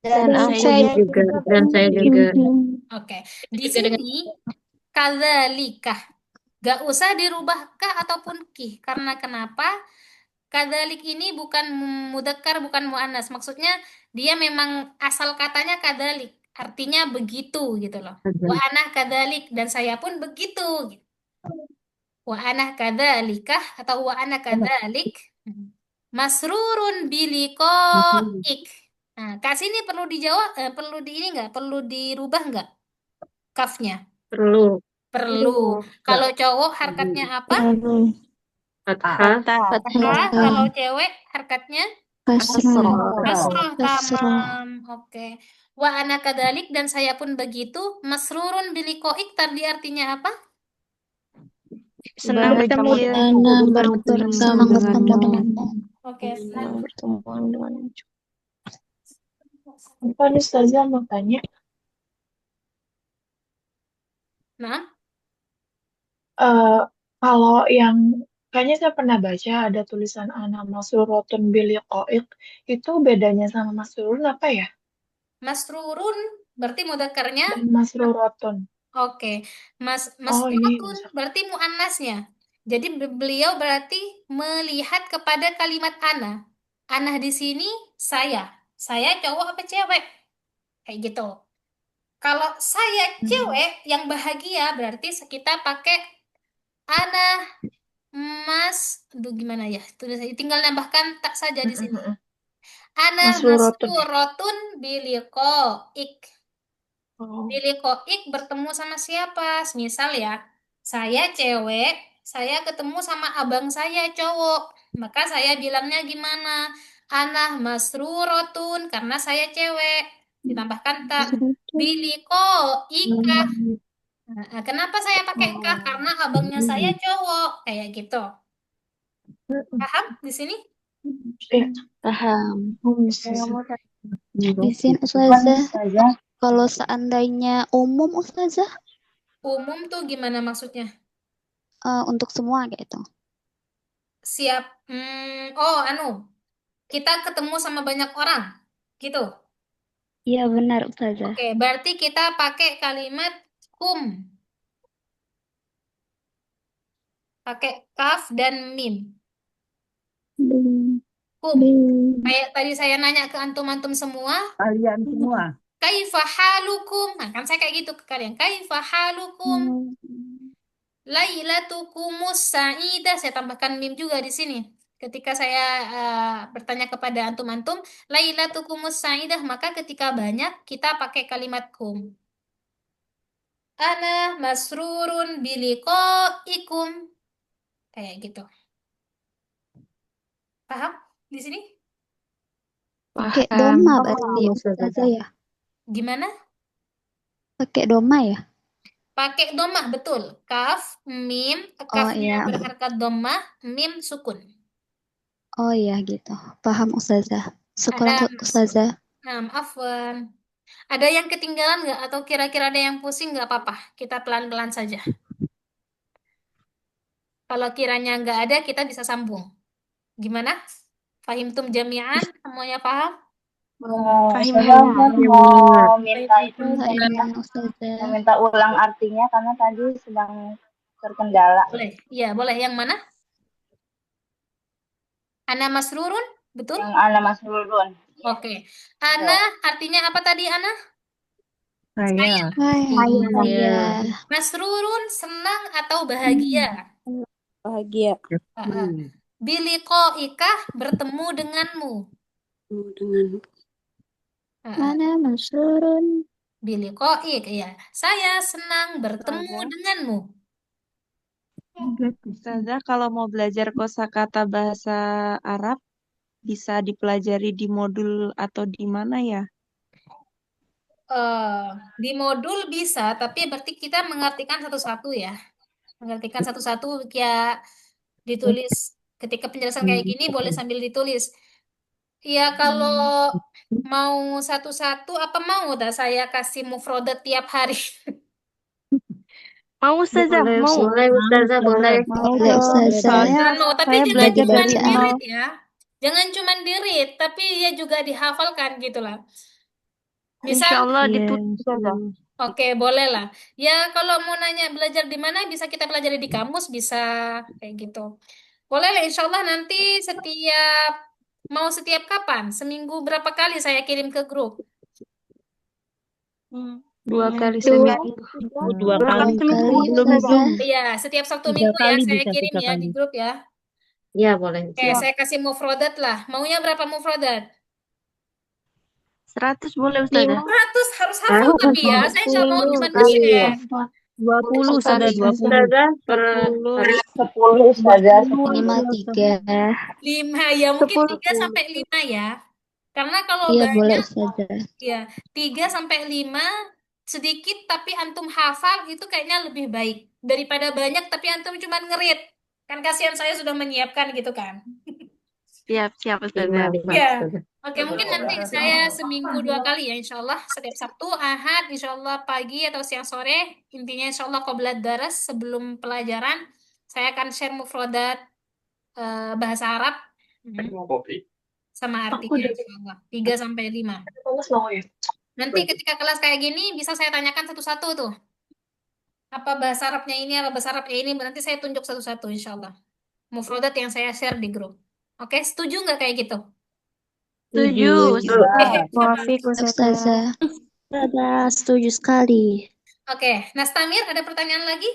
Dan saya juga. Oke, di sini kadzalikah gak usah dirubah kah ataupun kih. Karena kenapa? Kadzalik ini bukan mudzakkar, bukan muannas. Maksudnya dia memang asal katanya kadzalik. Artinya begitu gitu loh. Wa ana kadzalik dan saya pun begitu. Wa ana kadzalikah atau wa ana kadzalik. Masrurun biliqa'ik. Nah, Kak sini perlu dijawab, perlu di ini nggak? Perlu dirubah nggak kafnya? Perlu. Perlu. Kalau cowok harkatnya apa? Perlu. Fathah. Fathah. Fathah. Kalau cewek harkatnya Kasrah. kasroh. Kasrah. Tamam. Oke. Wa ana kadalik dan saya pun begitu. Masrurun bilikoik tadi artinya apa? Senang Bertemu kecil. Senang bertemu Bertemu denganmu. denganmu. Oke, senang. Senang bertemu denganmu. Apa nih Ustazah mau tanya? Nah, Kalau yang kayaknya saya pernah baca ada tulisan ana masrurotun biliqa'iq, itu bedanya sama masrurun apa ya? masrurun berarti mudzakarnya. Dan masrurotun. Oke, Oh ini masrurun berarti muannasnya. Jadi beliau berarti melihat kepada kalimat ana. Ana di sini saya. Saya cowok apa cewek? Kayak gitu. Kalau saya cewek yang bahagia berarti kita pakai ana aduh gimana ya? Tinggal nambahkan tak saja di sini. Ana masrurotun. masrurotun biliqaik. Oh. Biliqaik bertemu sama siapa? Misal ya, saya cewek, saya ketemu sama abang saya cowok. Maka saya bilangnya gimana? Ana masrurotun karena saya cewek. Ditambahkan tak. Biliqaika. Nah, kenapa saya pakai ka? Karena abangnya saya cowok. Kayak gitu. Paham di sini? Iya. Paham. Saya mau tanya, Izin bukan Ustazah, Ustazah, kalau seandainya umum Ustazah, Umum tuh gimana maksudnya? untuk semua gitu. Siap. Kita ketemu sama banyak orang. Gitu. Iya benar Ustazah. Oke, berarti kita pakai kalimat kum. Pakai kaf dan mim. Kum. Kayak tadi saya nanya ke antum-antum semua, Kalian semua. kaifa halukum? Nah, kan saya kayak gitu ke kalian. Kaifa halukum? Lailatukumus sa'idah. Saya tambahkan mim juga di sini. Ketika saya bertanya kepada antum-antum, lailatukumus sa'idah, maka ketika banyak kita pakai kalimat kum. Ana masrurun biliqaikum. Kayak gitu. Paham di sini? Pakai Paham. doma berarti Ustazah ya. Gimana? Pakai doma ya. Pakai domah, betul. Kaf, mim, kafnya iya. berharkat domah, mim sukun. Oh iya gitu. Paham Ustazah. Syukuran Ada- Ustazah. Nah, afwan. Ada yang ketinggalan nggak? Atau kira-kira ada yang pusing nggak apa-apa? Kita pelan-pelan saja. Kalau kiranya nggak ada, kita bisa sambung. Gimana? Fahimtum jami'an? Semuanya paham? Fahim. Ustazah mau minta itu, Iya Ustazah. mau minta ulang artinya karena tadi sedang terkendala. Boleh. Iya, boleh. Yang mana? Ana masrurun? Betul? Yang ana masrurun. Oke. Ana artinya apa tadi, Ana? Saya. Iya. Masrurun, senang atau bahagia? Bahagia. Biliqaika, bertemu denganmu. Dengan Mana masrurun? Biliqaik, ya. Saya senang bertemu denganmu. Ustazah, kalau mau belajar kosakata bahasa Arab, bisa dipelajari di modul atau di mana ya? Di modul bisa, tapi berarti kita mengartikan satu-satu ya. Mengartikan satu-satu ya, ditulis. Ketika penjelasan kayak gini boleh sambil ditulis. Ya kalau mau satu-satu apa mau dah saya kasih mufrodat tiap hari. Mau Ustazah, Boleh, mau. boleh Ustazah, boleh. Boleh Ustazah. Soalnya Tapi saya jangan belajar cuma dari di nol. read ya. Jangan cuma di read, tapi ya juga dihafalkan gitu lah. Misal, Insya Allah ditulis Ustazah. oke, boleh lah. Ya kalau mau nanya belajar di mana bisa kita pelajari di kamus, bisa kayak gitu. Boleh lah, insya Allah nanti setiap kapan? Seminggu berapa kali saya kirim ke grup? 2 kali Dua. seminggu. 2 kali. Kali Belum Ustazah. Iya, setiap Sabtu 3 Minggu ya kali saya bisa kirim 3 ya di kali. grup ya. Ya, boleh. Oke, saya kasih mufrodat lah. Maunya berapa mufrodat? 100 boleh Ustazah. 100 harus hafal tapi ya. Saya nggak mau 10 cuma iya. nge-share. 20 Ustazah, 20. Ustazah per 10. hari 10 Ustazah. 20 Minimal Ustazah. 3. 5 ya, mungkin 10. 3 sampai 5 ya. Karena kalau Iya boleh banyak, Ustazah. ya 3 sampai 5 sedikit tapi antum hafal itu kayaknya lebih baik daripada banyak tapi antum cuma ngerit. Kan kasihan saya sudah menyiapkan gitu kan. Siap, siap 5, Ustazah. 5 Ya, Ustazah. oke mungkin nanti saya seminggu 2 kali ya, insya Allah setiap Sabtu, Ahad, insya Allah pagi atau siang sore, intinya insya Allah qoblad daras sebelum pelajaran, saya akan share mufrodat bahasa Arab sama Aku artinya udah insya Allah 3 sampai 5. Thomas mau ya. Nanti ketika kelas kayak gini bisa saya tanyakan satu-satu tuh. Apa bahasa Arabnya ini, apa bahasa Arabnya ini, nanti saya tunjuk satu-satu insya Allah. Mufrodat yang saya share di grup. Oke, setuju nggak kayak gitu? Setuju. Muafiq Ustazah. Ustazah, setuju sekali. Oke, Nastamir ada pertanyaan lagi?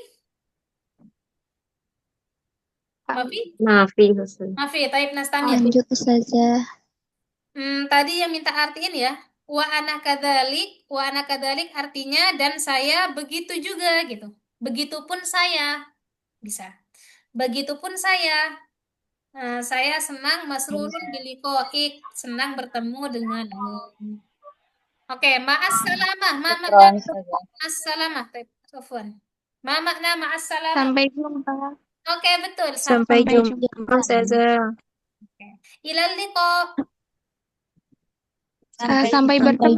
Mafi? Maafi Ustazah. Mafi, Taib Nastamir. Lanjut Ustazah. Tadi yang minta artiin ya. Wa ana kadzalik artinya dan saya begitu juga gitu. Begitupun saya. Bisa. Begitupun saya. Saya senang masrurun biliqa'ik, senang bertemu denganmu. Oke, ma'assalamah. Ma makna Syukron Ustazah. ma'assalamah? Taib, Afwan. Ma makna ma'assalamah? Sampai jumpa. Oke, betul. Sampai Sampai jumpa jumpa. Ustazah. Oke. Ilal liqa. Sampai bertemu.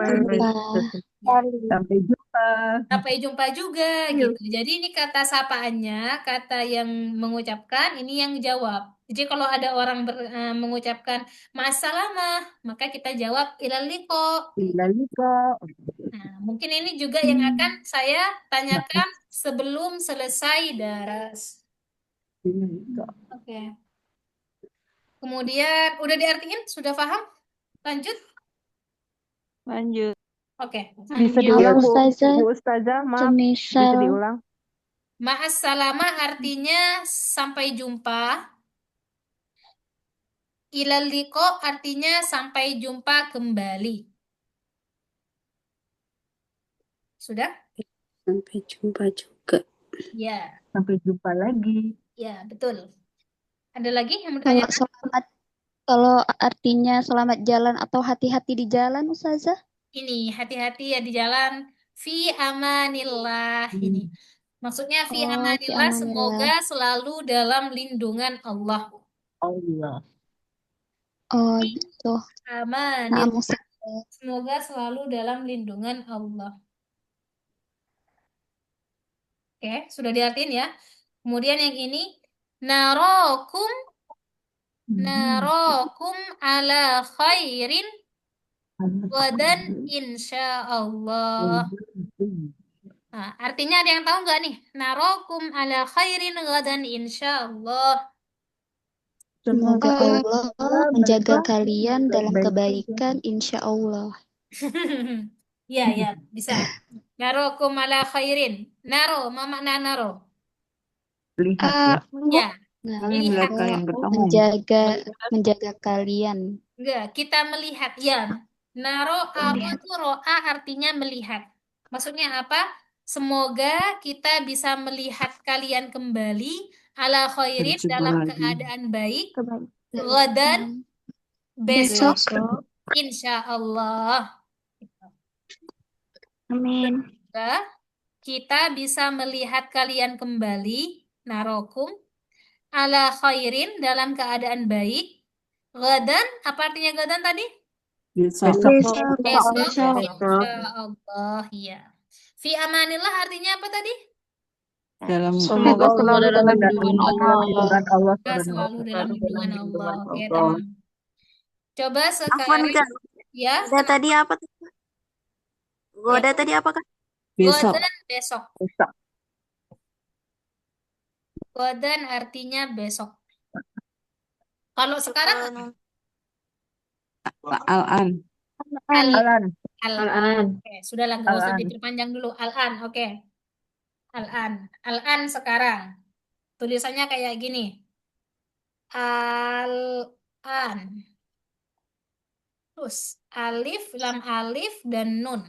Sampai jumpa. Sampai jumpa juga gitu. Jadi ini kata sapaannya, kata yang mengucapkan, ini yang jawab. Jadi kalau ada orang mengucapkan ma'assalamah, maka kita jawab ilal liqa. Lalu kok. Nah, mungkin ini juga yang akan saya tanyakan sebelum selesai daras. Oke. Kemudian udah diartiin? Sudah paham? Lanjut? Lanjut. Oke. Bisa Maaf diulang, Bu. Ustazah. Bu Ustazah, maaf. Bisa Semisal diulang. Ma'assalamah artinya sampai jumpa. Ilal liqa artinya sampai jumpa kembali. Sudah? Sampai jumpa juga. Ya, Sampai jumpa lagi. ya betul. Ada lagi yang mau kalau ditanyakan? selamat kalau artinya selamat jalan atau hati-hati di jalan Ustazah. Ini hati-hati ya di jalan. Fi amanillah ini. Maksudnya fi Oh, fi amanillah amanillah. semoga selalu dalam lindungan Allah. Allah. Oh gitu. Amanillah. Naam Ustazah. Semoga selalu dalam lindungan Allah. Oke, sudah diartiin ya. Kemudian yang ini narokum ala khairin wadan insyaallah. Nah, artinya ada yang tahu nggak nih? Narokum ala khairin wadan insyaallah. Semoga Allah menjaga kalian dalam Baik-baik. kebaikan insya Allah. Ya, bisa. Narokum ala khairin. Naro, ma makna naro? Lihat ya. Ya, Melihat lihat. kalian bertemu. Menjaga kalian. Enggak, kita melihat. Ya, aro itu ro'a artinya melihat. Maksudnya apa? Semoga kita bisa melihat kalian kembali ala khairin dalam keadaan baik. Ghadan besok insya Allah. Amin. Semoga kita bisa melihat kalian kembali narokum ala khairin dalam keadaan baik. Ghadan, apa artinya ghadan tadi? Besok. Besok, Besok. insya Allah, ya. Fi amanillah artinya apa tadi? Semoga selalu dalam lindungan Allah. Allah. Kita selalu dalam lindungan Allah. Oke, teman. Coba sekarang, ya. Goda tadi apa? Goda tadi apa Kak? Besok. Ghadan besok. Ghadan artinya besok. Kalau sekarang Al-an. Al-an. Oke, sudahlah nggak usah diperpanjang dulu. Al-an, oke. Al-an sekarang. Tulisannya kayak gini. Al-an. Terus alif, lam alif, dan nun.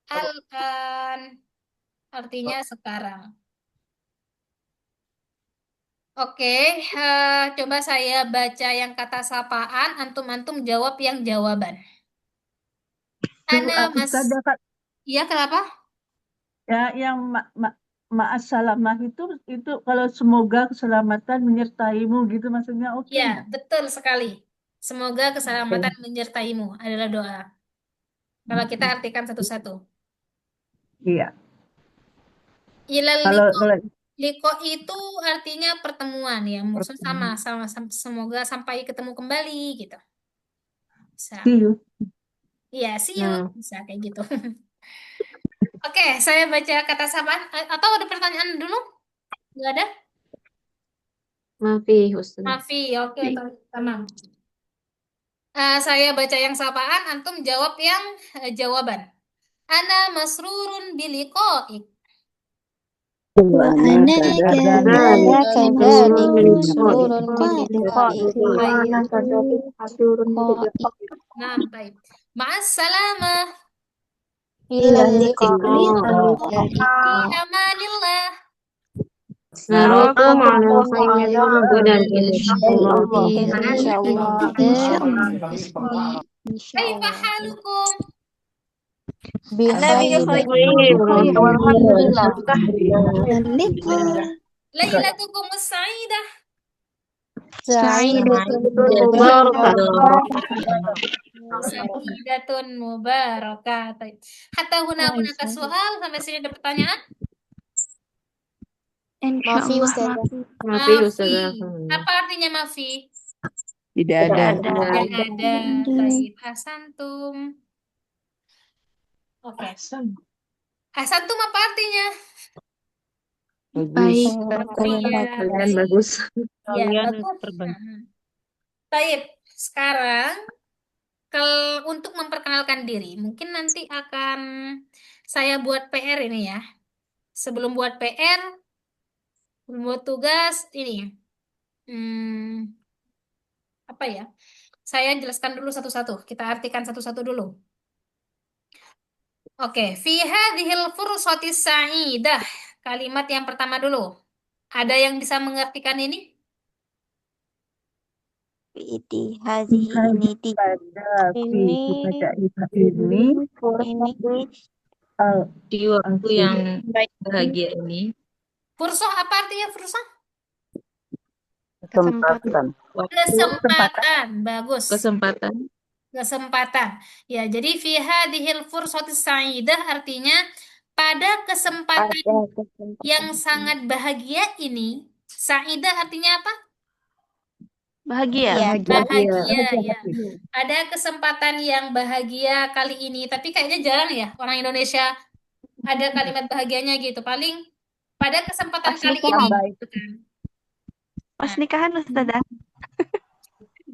Al-an artinya sekarang. Oke, coba saya baca yang kata sapaan, antum-antum jawab yang jawaban. Ana mas, Ustazah, Kak, iya kenapa? ya yang ma'assalamah itu kalau semoga keselamatan menyertaimu gitu maksudnya oke Ya, nggak? betul sekali. Semoga keselamatan menyertaimu adalah doa. Kalau kita artikan satu-satu. Iya. Ilal Kalau liko. kalau Liko itu artinya pertemuan ya. Maksudnya sama, pertemuan, semoga sampai ketemu kembali gitu. Bisa. see you. Iya, see you. Nah, Bisa kayak gitu. Oke, saya baca kata sapaan. Atau ada pertanyaan dulu? Nggak ada? Maafi, Ustaz. Mafi, oke, tamam. Saya baca yang sapaan, antum jawab yang jawaban. Ana masrurun biliqa'ik. وأنا كذلك كذلك مسرور مسرور بلقائك Nah, baik. Ma'assalamah. إلى اللقاء Fi amanillah. Narakum ala khairin gadan insyaallah insyaallah. insyaallah Kaifa halukum? بخير Alhamdulillah. اللقاء Lailatukum sa'idah. سعيدة Mubarakah. Sa'idatun mubarakah. Baik. Hatta hunaka soal, sampai sini ada pertanyaan? Mafi Ustazah. Maafi, Ustazah. Apa artinya mafi? Tidak ada. Tidak ada. Baik, asantum. Oke. Asantum apa artinya? Baik. Iya, Kalian baik. bagus. Ya, bagus. Baik, sekarang untuk memperkenalkan diri, mungkin nanti akan saya buat PR ini ya. Sebelum buat PR, sebelum buat tugas ini, apa ya? Saya jelaskan dulu satu-satu. Kita artikan satu-satu dulu. Oke, fi hadhil fursati sa'idah. Kalimat yang pertama dulu. Ada yang bisa mengartikan ini? Di hadhihi ini di Pada ini pada ini Di waktu yang bahagia ini, Fursoh apa artinya fursoh? kesempatan. waktu Kesempatan. Bagus. kesempatan Kesempatan. Ya, jadi fi hadhil fursati sa'idah artinya pada kesempatan yang sangat bahagia ini. Sa'idah artinya apa? bahagia. Bahagia, ya. Ada kesempatan yang bahagia kali ini, tapi kayaknya jarang ya orang Indonesia ada kalimat bahagianya gitu. Paling pada kesempatan kali ini. Gitu kan. Pas nikahan Ustazah.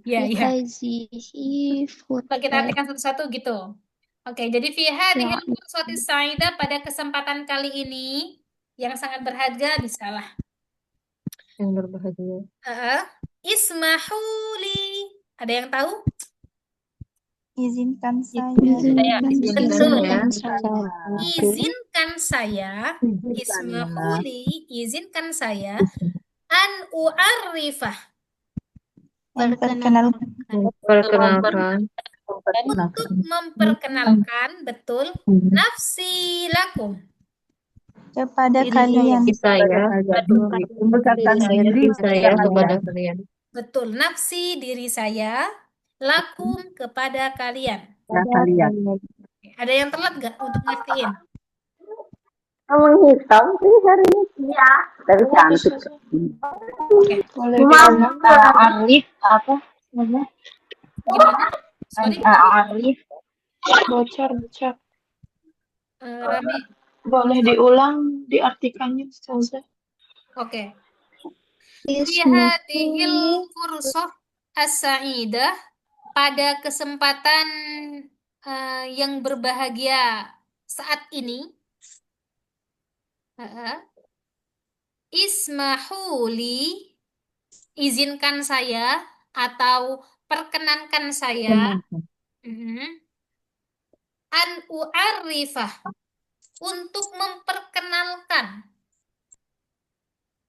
Ya, ya. Hadhihi Kalau kita artikan satu-satu gitu. Oke, jadi fi hadhil fursati sa'idah pada kesempatan kali ini yang sangat berharga bisalah. Yang berbahagia. Ismahuli. Ada yang tahu? izinkan saya. Izinkan saya. Ismahuli, izinkan saya an u'arrifah. Perkenalkan Untuk memperkenalkan betul nafsi lakum. Kepada kalian. saya, Membesarkan diri saya kepada kalian. Betul, nafsi diri saya lakum kepada kalian. kalian. Ada yang telat nggak untuk ngertiin? Emang hitam sih hari ini. Iya. Tapi cantik. Boleh Cuma diulang. Arif apa namanya? Gimana? Sorry, Arif. Bocor. Rame. Boleh diulang diartikannya, Ustazah. Oke. Fi hadhil fursah as-sa'idah pada kesempatan yang berbahagia saat ini. Ismahuli, izinkan saya atau Perkenankan saya Kenapa? an u'arifah untuk memperkenalkan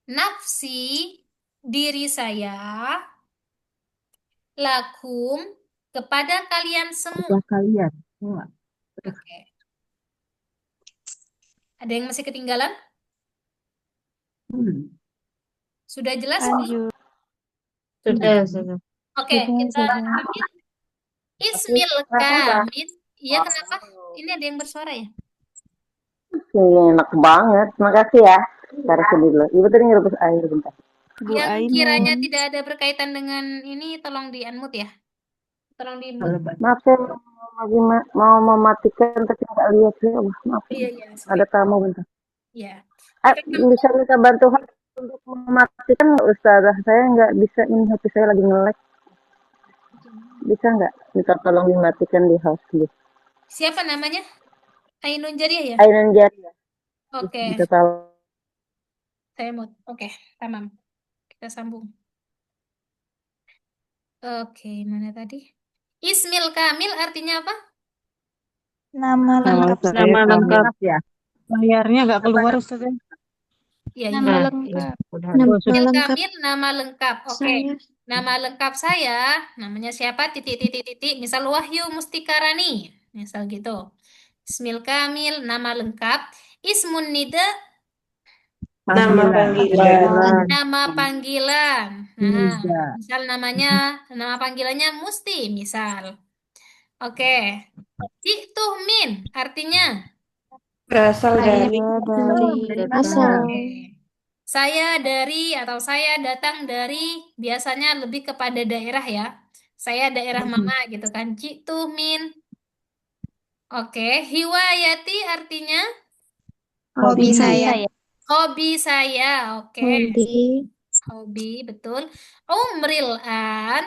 nafsi diri saya lakum kepada kalian semua. Kepada kalian semua. Terus Oke. Ada yang masih ketinggalan? Sudah jelas? Lanjut. Sudah. Oke, kita ambil ismil kamil. Iya, kenapa? Ini ada yang bersuara ya? Enak banget. Makasih ya. Taruh dulu. Ibu tadi ngerebus air bentar. Bu Yang kiranya Ainun. tidak ada berkaitan dengan ini, tolong di-unmute ya. Tolong di-mute. kalau banyak. Maaf, saya lagi mau mematikan tapi nggak lihat ya. Maaf. Iya, iya. Ada tamu bentar. Ya. Bisa minta bantuan untuk mematikan nggak, Ustazah? Saya nggak bisa, ini HP saya lagi nge-lag. Bisa nggak minta tolong dimatikan di host gitu? Siapa namanya? Ainun Jariah ya? Ainun Jariah. Oke, Minta tolong. saya mute. Oke, tamam. Kita sambung. Oke, mana tadi? Ismil kamil artinya apa? Nama lengkap saya. Nama lengkap. Ya. Layarnya nggak keluar Ustaz ya? Iya, Nama iya. lengkap. Oh, sudah. Ismil lengkap kamil, nama lengkap. Oke. saya. Nama lengkap saya, namanya siapa? Titik. Misal Wahyu Mustikarani. Misal gitu. Ismil kamil, nama lengkap. Ismun nida, Nama panggilan. nama panggilan. Nah, Nida. misal nama panggilannya Musti, misal. Oke. Ji'tuh min, artinya? Berasal Saya dari. dari asal. Oke. Saya dari atau saya datang dari, biasanya lebih kepada daerah ya. Saya daerah mana gitu kan. Ji'tuh min. Oke. Hiwayati artinya? Hobi saya. Hobi saya. Oke. Hobi. Hobi, betul. Umril an.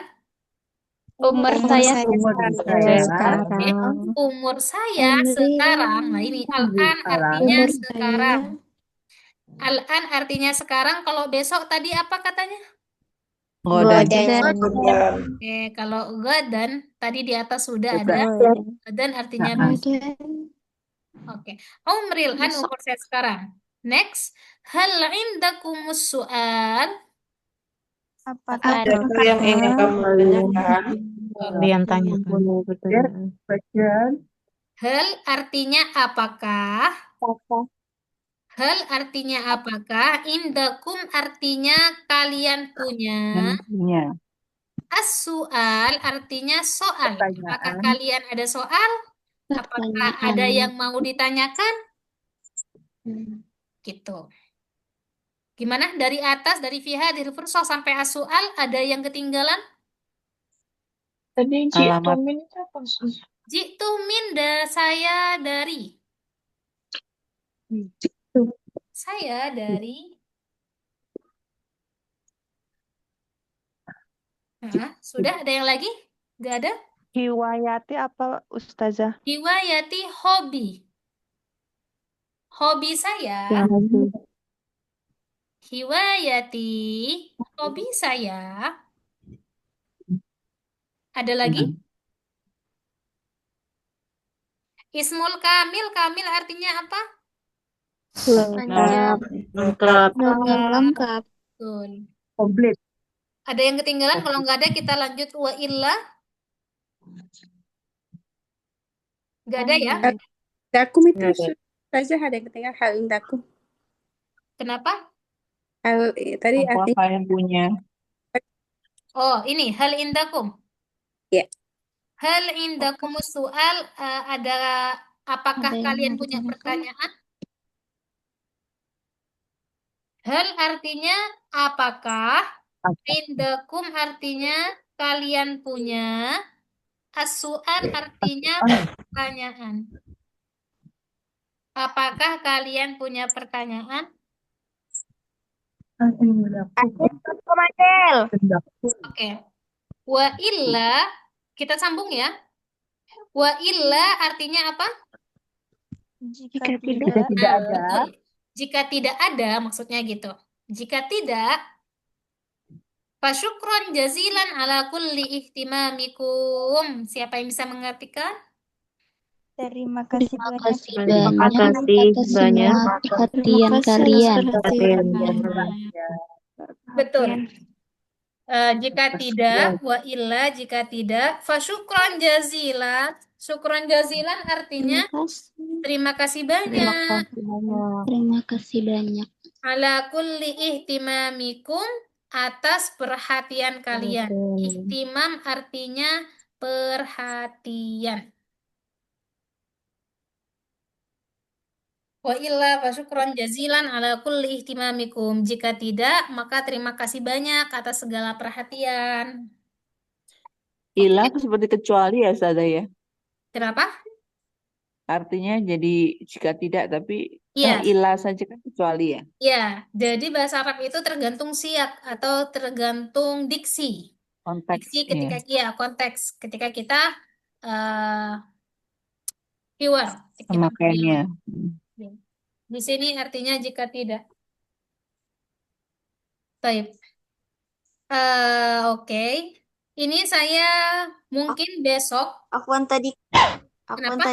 Umur saya Umur saya. sekarang. Umur saya Umri. sekarang. Nah ini al-an artinya Umur sekarang. saya. Al-an artinya sekarang. Kalau besok tadi apa katanya? Godan. Oke, kalau gadan tadi di atas sudah ada. Gadan artinya besok. Godan. Oke. Umril an Besok. umur saya sekarang. Next. Hal indakumus su'al? Apakah Yang ingin kamu tanyakan? Kalian tanyakan. Question. Hal artinya apakah? Hal artinya apakah? Indakum artinya kalian punya. Ya. As-su'al artinya soal. Pertanyaan. Apakah kalian ada soal? Apakah ada yang mau ditanyakan? Gitu. Gimana? Dari atas, dari fiha, dari fursoh sampai as-su'al, ada yang ketinggalan? Tadi Alamat. Ji'tumin itu apa? Jitu min saya dari. Saya dari. Sudah ada yang lagi? Nggak ada? Hiwayati apa Ustazah? Hiwayati hobi. Hobi saya. Hiwayati hobi saya. Ada lagi? Ismul kamil. Kamil artinya apa? Lengkap. lengkap. Betul. Komplit. Ada yang ketinggalan? Kalau nggak ada kita lanjut wa illa. Nggak ada ya? Dakum itu saja ada yang ketinggalan hal indakum. Kenapa? Hal tadi artinya Apa yang punya? Oh, ini hal indakum. ya. Hal indakum soal ada apakah Ada yang kalian mau punya ditanyakan? pertanyaan? Hal artinya apakah? Indakum artinya kalian punya. As-su'al artinya pertanyaan. Apakah kalian punya pertanyaan? Oke. Wa illa, kita sambung ya. Wa illa artinya apa? Jika Jika tidak tidak ada. Betul. Jika tidak ada, maksudnya gitu. Jika tidak, Fasyukron jazilan ala kulli ihtimamikum. Siapa yang bisa mengartikan? Terima kasih Terima banyak kasih Terima banyak kasih atas banyak semua Terima perhatian kasih atas kalian. perhatian. Betul. Perhatian. Jika tidak, wa illa jika tidak, fasyukron jazilan. Syukron jazilan artinya Terima kasih. terima kasih Terima banyak. kasih banyak. Terima kasih banyak. Ala kulli ihtimamikum atas perhatian kalian. Oke. Ihtimam artinya perhatian. Wa illa fasyukron jazilan ala kulli ihtimamikum. Jika tidak, maka terima kasih banyak atas segala perhatian. Ilah seperti kecuali ya, Ustazah ya. Kenapa? Artinya jadi jika tidak, tapi Iya. ilah saja kan kecuali ya. Ya, jadi bahasa Arab itu tergantung siyak atau tergantung diksi. Konteks Diksi ketika konteks ketika kita pure, kita pemakaiannya. pure. Di sini artinya jika tidak. Baik. Oke. Ini saya mungkin besok. Afwan tadi Kenapa?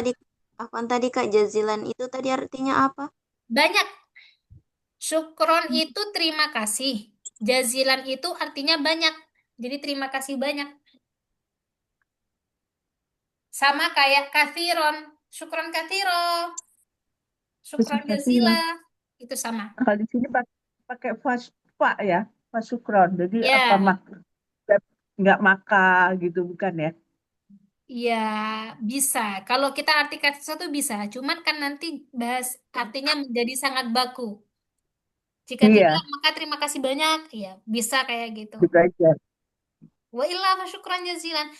Kak, jazilan itu tadi artinya apa? Banyak. Syukron itu terima kasih. Jazilan itu artinya banyak. Jadi terima kasih banyak. Sama kayak kathiron. Syukron kathiro. Syukron jazila. Itu sama. Kalau di sini pakai fa ya, fasyukron. Jadi Ya. nggak maka gitu, bukan ya? Ya, bisa. Kalau kita artikan sesuatu bisa. Cuman kan nanti bahas artinya menjadi sangat baku. Jika Iya. tidak, maka terima kasih banyak. Iya, bisa kayak gitu. Gitu aja. Wa illa fasyukran jazilan.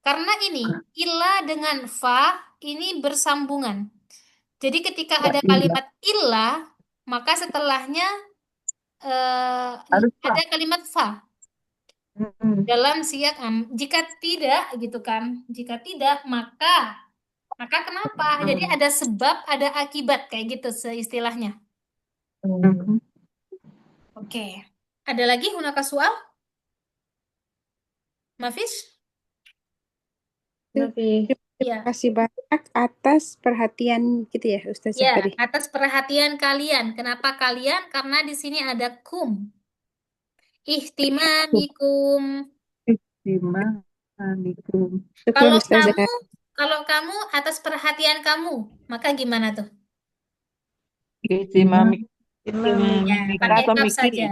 Karena ini, illa dengan fa ini bersambungan. Jadi ketika ada kalimat illa, maka setelahnya Harus fa. ada kalimat fa. Dalam siyak jika tidak gitu kan. Jika tidak, maka kenapa? Jadi ada sebab, ada akibat kayak gitu seistilahnya. Oke. Ada lagi hunaka soal? Mafis? Terima kasih banyak atas perhatian gitu ya, Ustazah Ya, tadi. atas perhatian kalian. Kenapa kalian? Karena di sini ada kum. Ihtimamikum. Ihtimamikum. Kalau Ustazah. kamu atas perhatian kamu, maka gimana tuh? Ihtimamikum. Ya, pakai Atau kaf mikir. saja.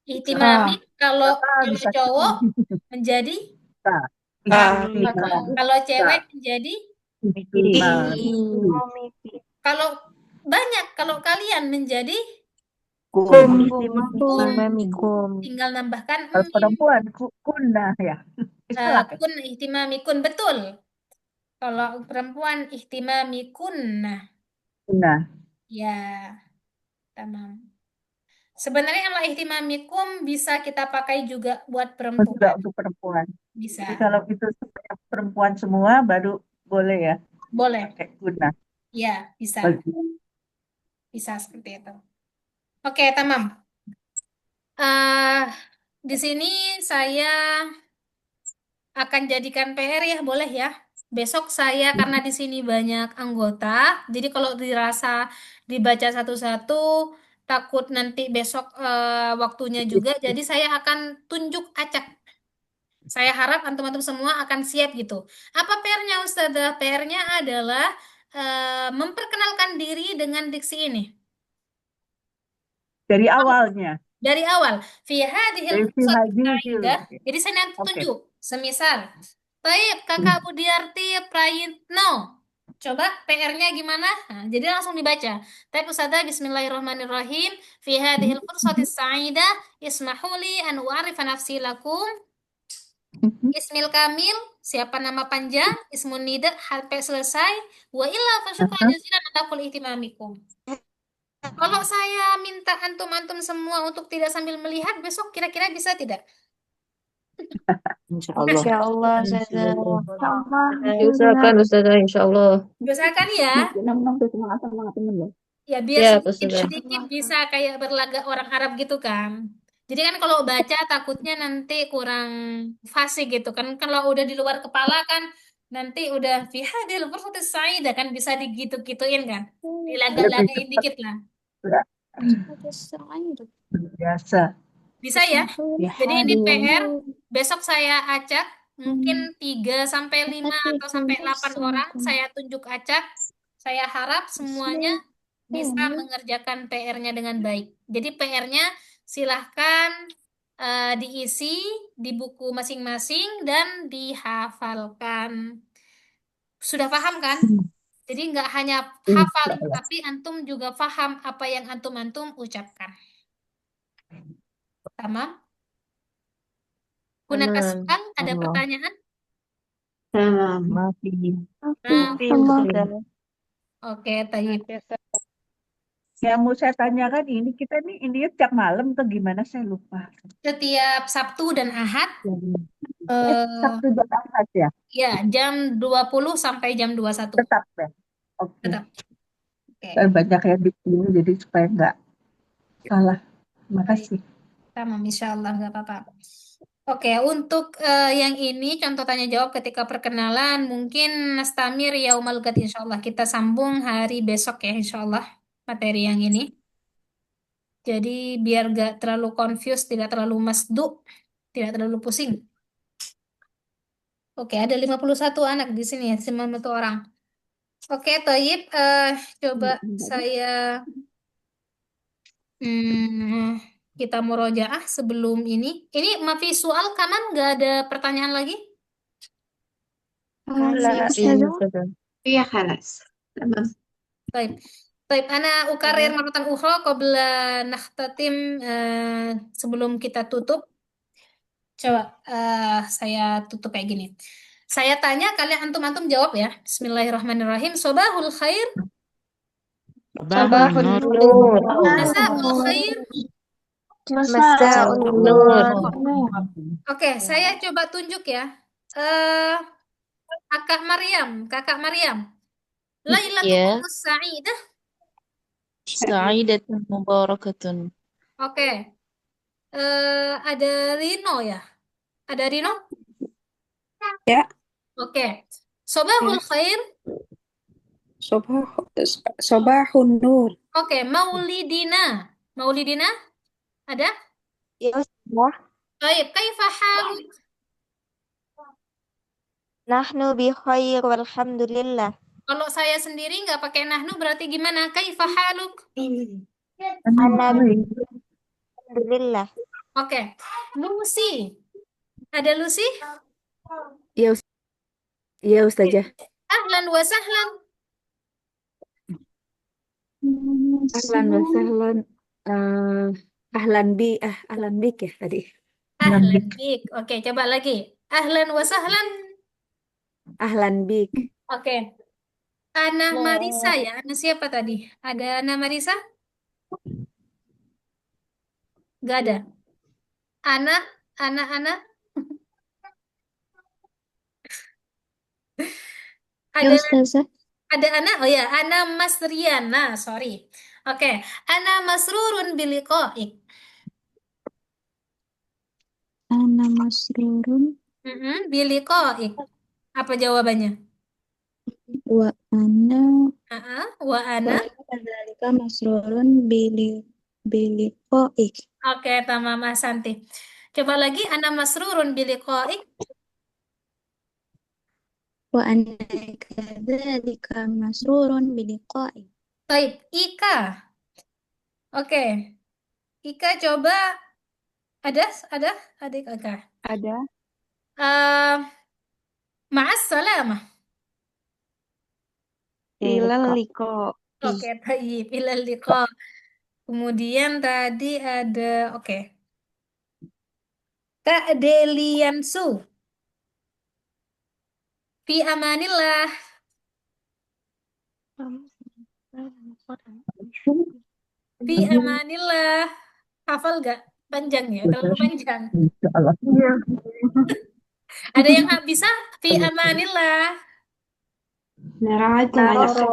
Ihtimamik kalau cowok menjadi kalau cewek menjadi kalau banyak, kalau kalian menjadi tinggal nambahkan Kalau perempuan kunnah ya. kun ihtimamikun, betul. Kalau perempuan ihtimamikunna. Nah. Ya, tamam. Sebenarnya kalau ihtimamikum bisa kita pakai juga buat perempuan. Juga untuk perempuan. Bisa. Jadi kalau itu perempuan semua baru boleh ya? Boleh. Pakai kunnah. Ya, bisa. Bisa seperti itu. Oke, tamam. Di sini saya akan jadikan PR ya, boleh ya. Besok saya karena di sini banyak anggota, jadi kalau dirasa dibaca satu-satu takut nanti besok waktunya juga, jadi saya akan tunjuk acak. Saya harap antum-antum semua akan siap gitu. Apa PR-nya Ustazah? PR-nya adalah memperkenalkan diri dengan diksi ini. Dari awalnya. Dari awal. Fi hadhil qaidah. Jadi saya nanti tunjuk. Semisal, baik Kakak Budiarti Prayitno. Coba PR-nya gimana? Nah, jadi langsung dibaca. Tapi Ustazah, bismillahirrahmanirrahim. Fi hadhil fursatis sa'idah ismahuli an u'arifa nafsi lakum. Ismil kamil, siapa nama panjang, ismun nida, sampai selesai. Wa illa fasyukran jazilan atakul ihtimamikum. Kalau saya minta antum-antum semua untuk tidak sambil melihat, besok kira-kira bisa tidak? Insyaallah. Insyaallah, Ustazah. Usahakan Ustazah, insyaallah. Usahakan ya. Ya biar sedikit-sedikit bisa kayak berlagak orang Arab gitu kan. Jadi kan kalau baca takutnya nanti kurang fasih gitu kan. Kalau udah di luar kepala kan nanti udah fi hadil fursati saidah kan bisa digitu-gituin kan. Lebih Dilaga-lagain cepat dikit lah. ya. Biasa. Bisa ya? Ya. Jadi ini PR besok saya acak mungkin 3 sampai 5 atau sampai 8 orang saya tunjuk acak. Saya harap semuanya bisa mengerjakan PR-nya dengan baik. Jadi PR-nya silahkan diisi di buku masing-masing dan dihafalkan. Sudah paham kan? Jadi nggak hanya hafal, Insya Allah. tapi antum juga paham apa yang antum-antum ucapkan. Tamam? Hunaka Tamam. soal, ada Allah. pertanyaan? Tamam. Mafi. Nah, Mafi Ustazah. oke, tayyib. Yang mau saya tanyakan ini kita ini tiap malam atau gimana saya lupa. Setiap Sabtu dan Ahad, Sabtu dan Ahad ya, ya jam 20 sampai jam 21. tetap ya. Oke. Tetap. Oke. Saya banyak yang di sini jadi supaya nggak salah. Terima kasih. Tamam, insya Allah nggak apa-apa. Oke, untuk yang ini contoh tanya jawab ketika perkenalan mungkin nastamir yaumal gad insya Allah kita sambung hari besok ya insya Allah materi yang ini. Jadi biar gak terlalu confused, tidak terlalu masdu, tidak terlalu pusing. Oke, ada 51 anak di sini ya, 51 orang. Oke, Toyib, coba saya kita murojaah sebelum ini. Ini mafi soal kanan nggak ada pertanyaan lagi? Iya, Ustazah. Ustazah. Iya, khalas. Tamam. Baik. Baik, ana ukarir maratan ukhra qabla nakhtatim sebelum kita tutup. Coba saya tutup kayak gini. Saya tanya, kalian antum-antum jawab ya. Bismillahirrahmanirrahim. Sobahul khair. Sabahun Nur. Masaul khair. Masaun Nur. Oke, saya coba tunjuk ya. Kakak Maryam, Kakak Maryam. Lailatukum sa'idah. Sa'idatun mubarakatun. Oke. Ada Rino ya? Ada Rino? Ya. Oke. Sobahul khair. Sobahun nur. Oke, Maulidina. Maulidina? Ada? Ya Ustazah. Baik, kaifa haluk? Nahnu bi khair walhamdulillah. Kalau saya sendiri nggak pakai nahnu berarti gimana? Kaifa haluk? Ana alhamdulillah. Oke. Lucy. Ada Lucy? Iya Ustazah. Ahlan wa sahlan. Ahlan wa sahlan. Ahlan bik ya tadi. Ahlan bik. Oke, coba lagi. Ahlan wa sahlan. Ahlan bik. Oke. Ana Marisa ya. Ana siapa tadi? Ada Ana Marisa? Gak ada. Ana. Ya Ada Ustazah. ada Ana. Oh ya, Ana Masriana. Sorry. Oke. Ana masrurun biliqa'ik. Ana masrurun Biliqa'ik. Apa jawabannya? wa ana Wa ana. kadzalika masrurun biliqa'ik. Oke, tamam Santi. Coba lagi Ana masrurun biliqa'ik. Wa ana kadzalika masrurun biliqa'ik. Baik, Ika. Oke. Ika coba ada adik Ika. Ada. Ma'as salamah. Ilal liqa. Oke, tayyib. Ilal liqa. Kemudian tadi ada, oke. Kak Deliansu. Fi amanillah. Fi amanillah. Hafal gak? Panjang ya? Terlalu panjang. Insya Allah. Ada yang bisa? Fi amanillah. نراكم على خير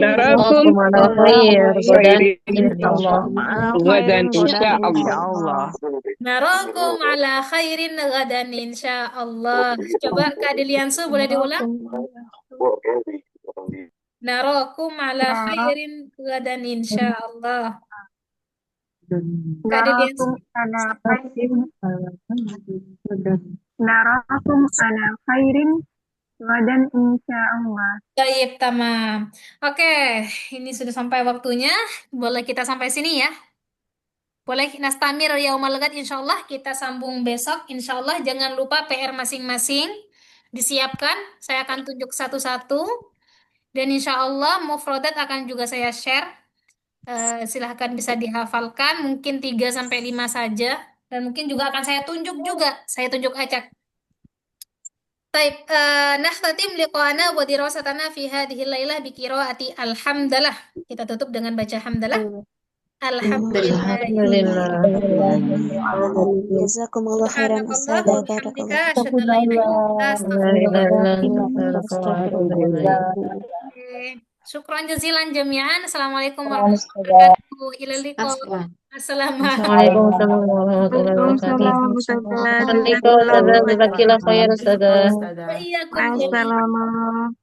نراكم على على خير غدا خير إن شاء الله. غدا إن إن شاء شاء الله الله. Narakum ala khairin ghadan insyaallah. Coba Kak Deliansu boleh diulang? Narakum ala khairin ghadan insyaallah. Kak Deliansu. Narakum ala khairin gadan insyaallah. Baik, tamam. Oke, ini sudah sampai waktunya. Boleh kita sampai sini ya? Boleh nastamir yaumal ghad insyaallah. Kita sambung besok insyaallah. Jangan lupa PR masing-masing disiapkan. Saya akan tunjuk satu-satu. Dan insyaallah mufradat akan juga saya share. Silahkan bisa dihafalkan. Mungkin 3 sampai 5 saja. Dan mungkin juga akan saya tunjuk juga. Saya tunjuk acak. Baik, nakhtatim liqa'ana wa dirasatana fi hadhihi lailah bi qiraati alhamdulillah. Kita tutup dengan baca hamdalah. Alhamdulillah. Alhamdulillah. Jazakumullah khairan Subhanakallah Ustazah. wa bihamdika asyhadu an la ilaha illa anta astaghfiruka. Oke. Syukran jazilan jami'an. Assalamualaikum warahmatullahi wabarakatuh. Ilal liqa. Assalamualaikum. Assalamualaikum warahmatullahi wabarakatuh. Waalaikumsalam Ustazah. Assalamualaikum Ustazah. Jazakallah khair Ustazah. Wa iyyakum Waalaikumsalam. jami'an.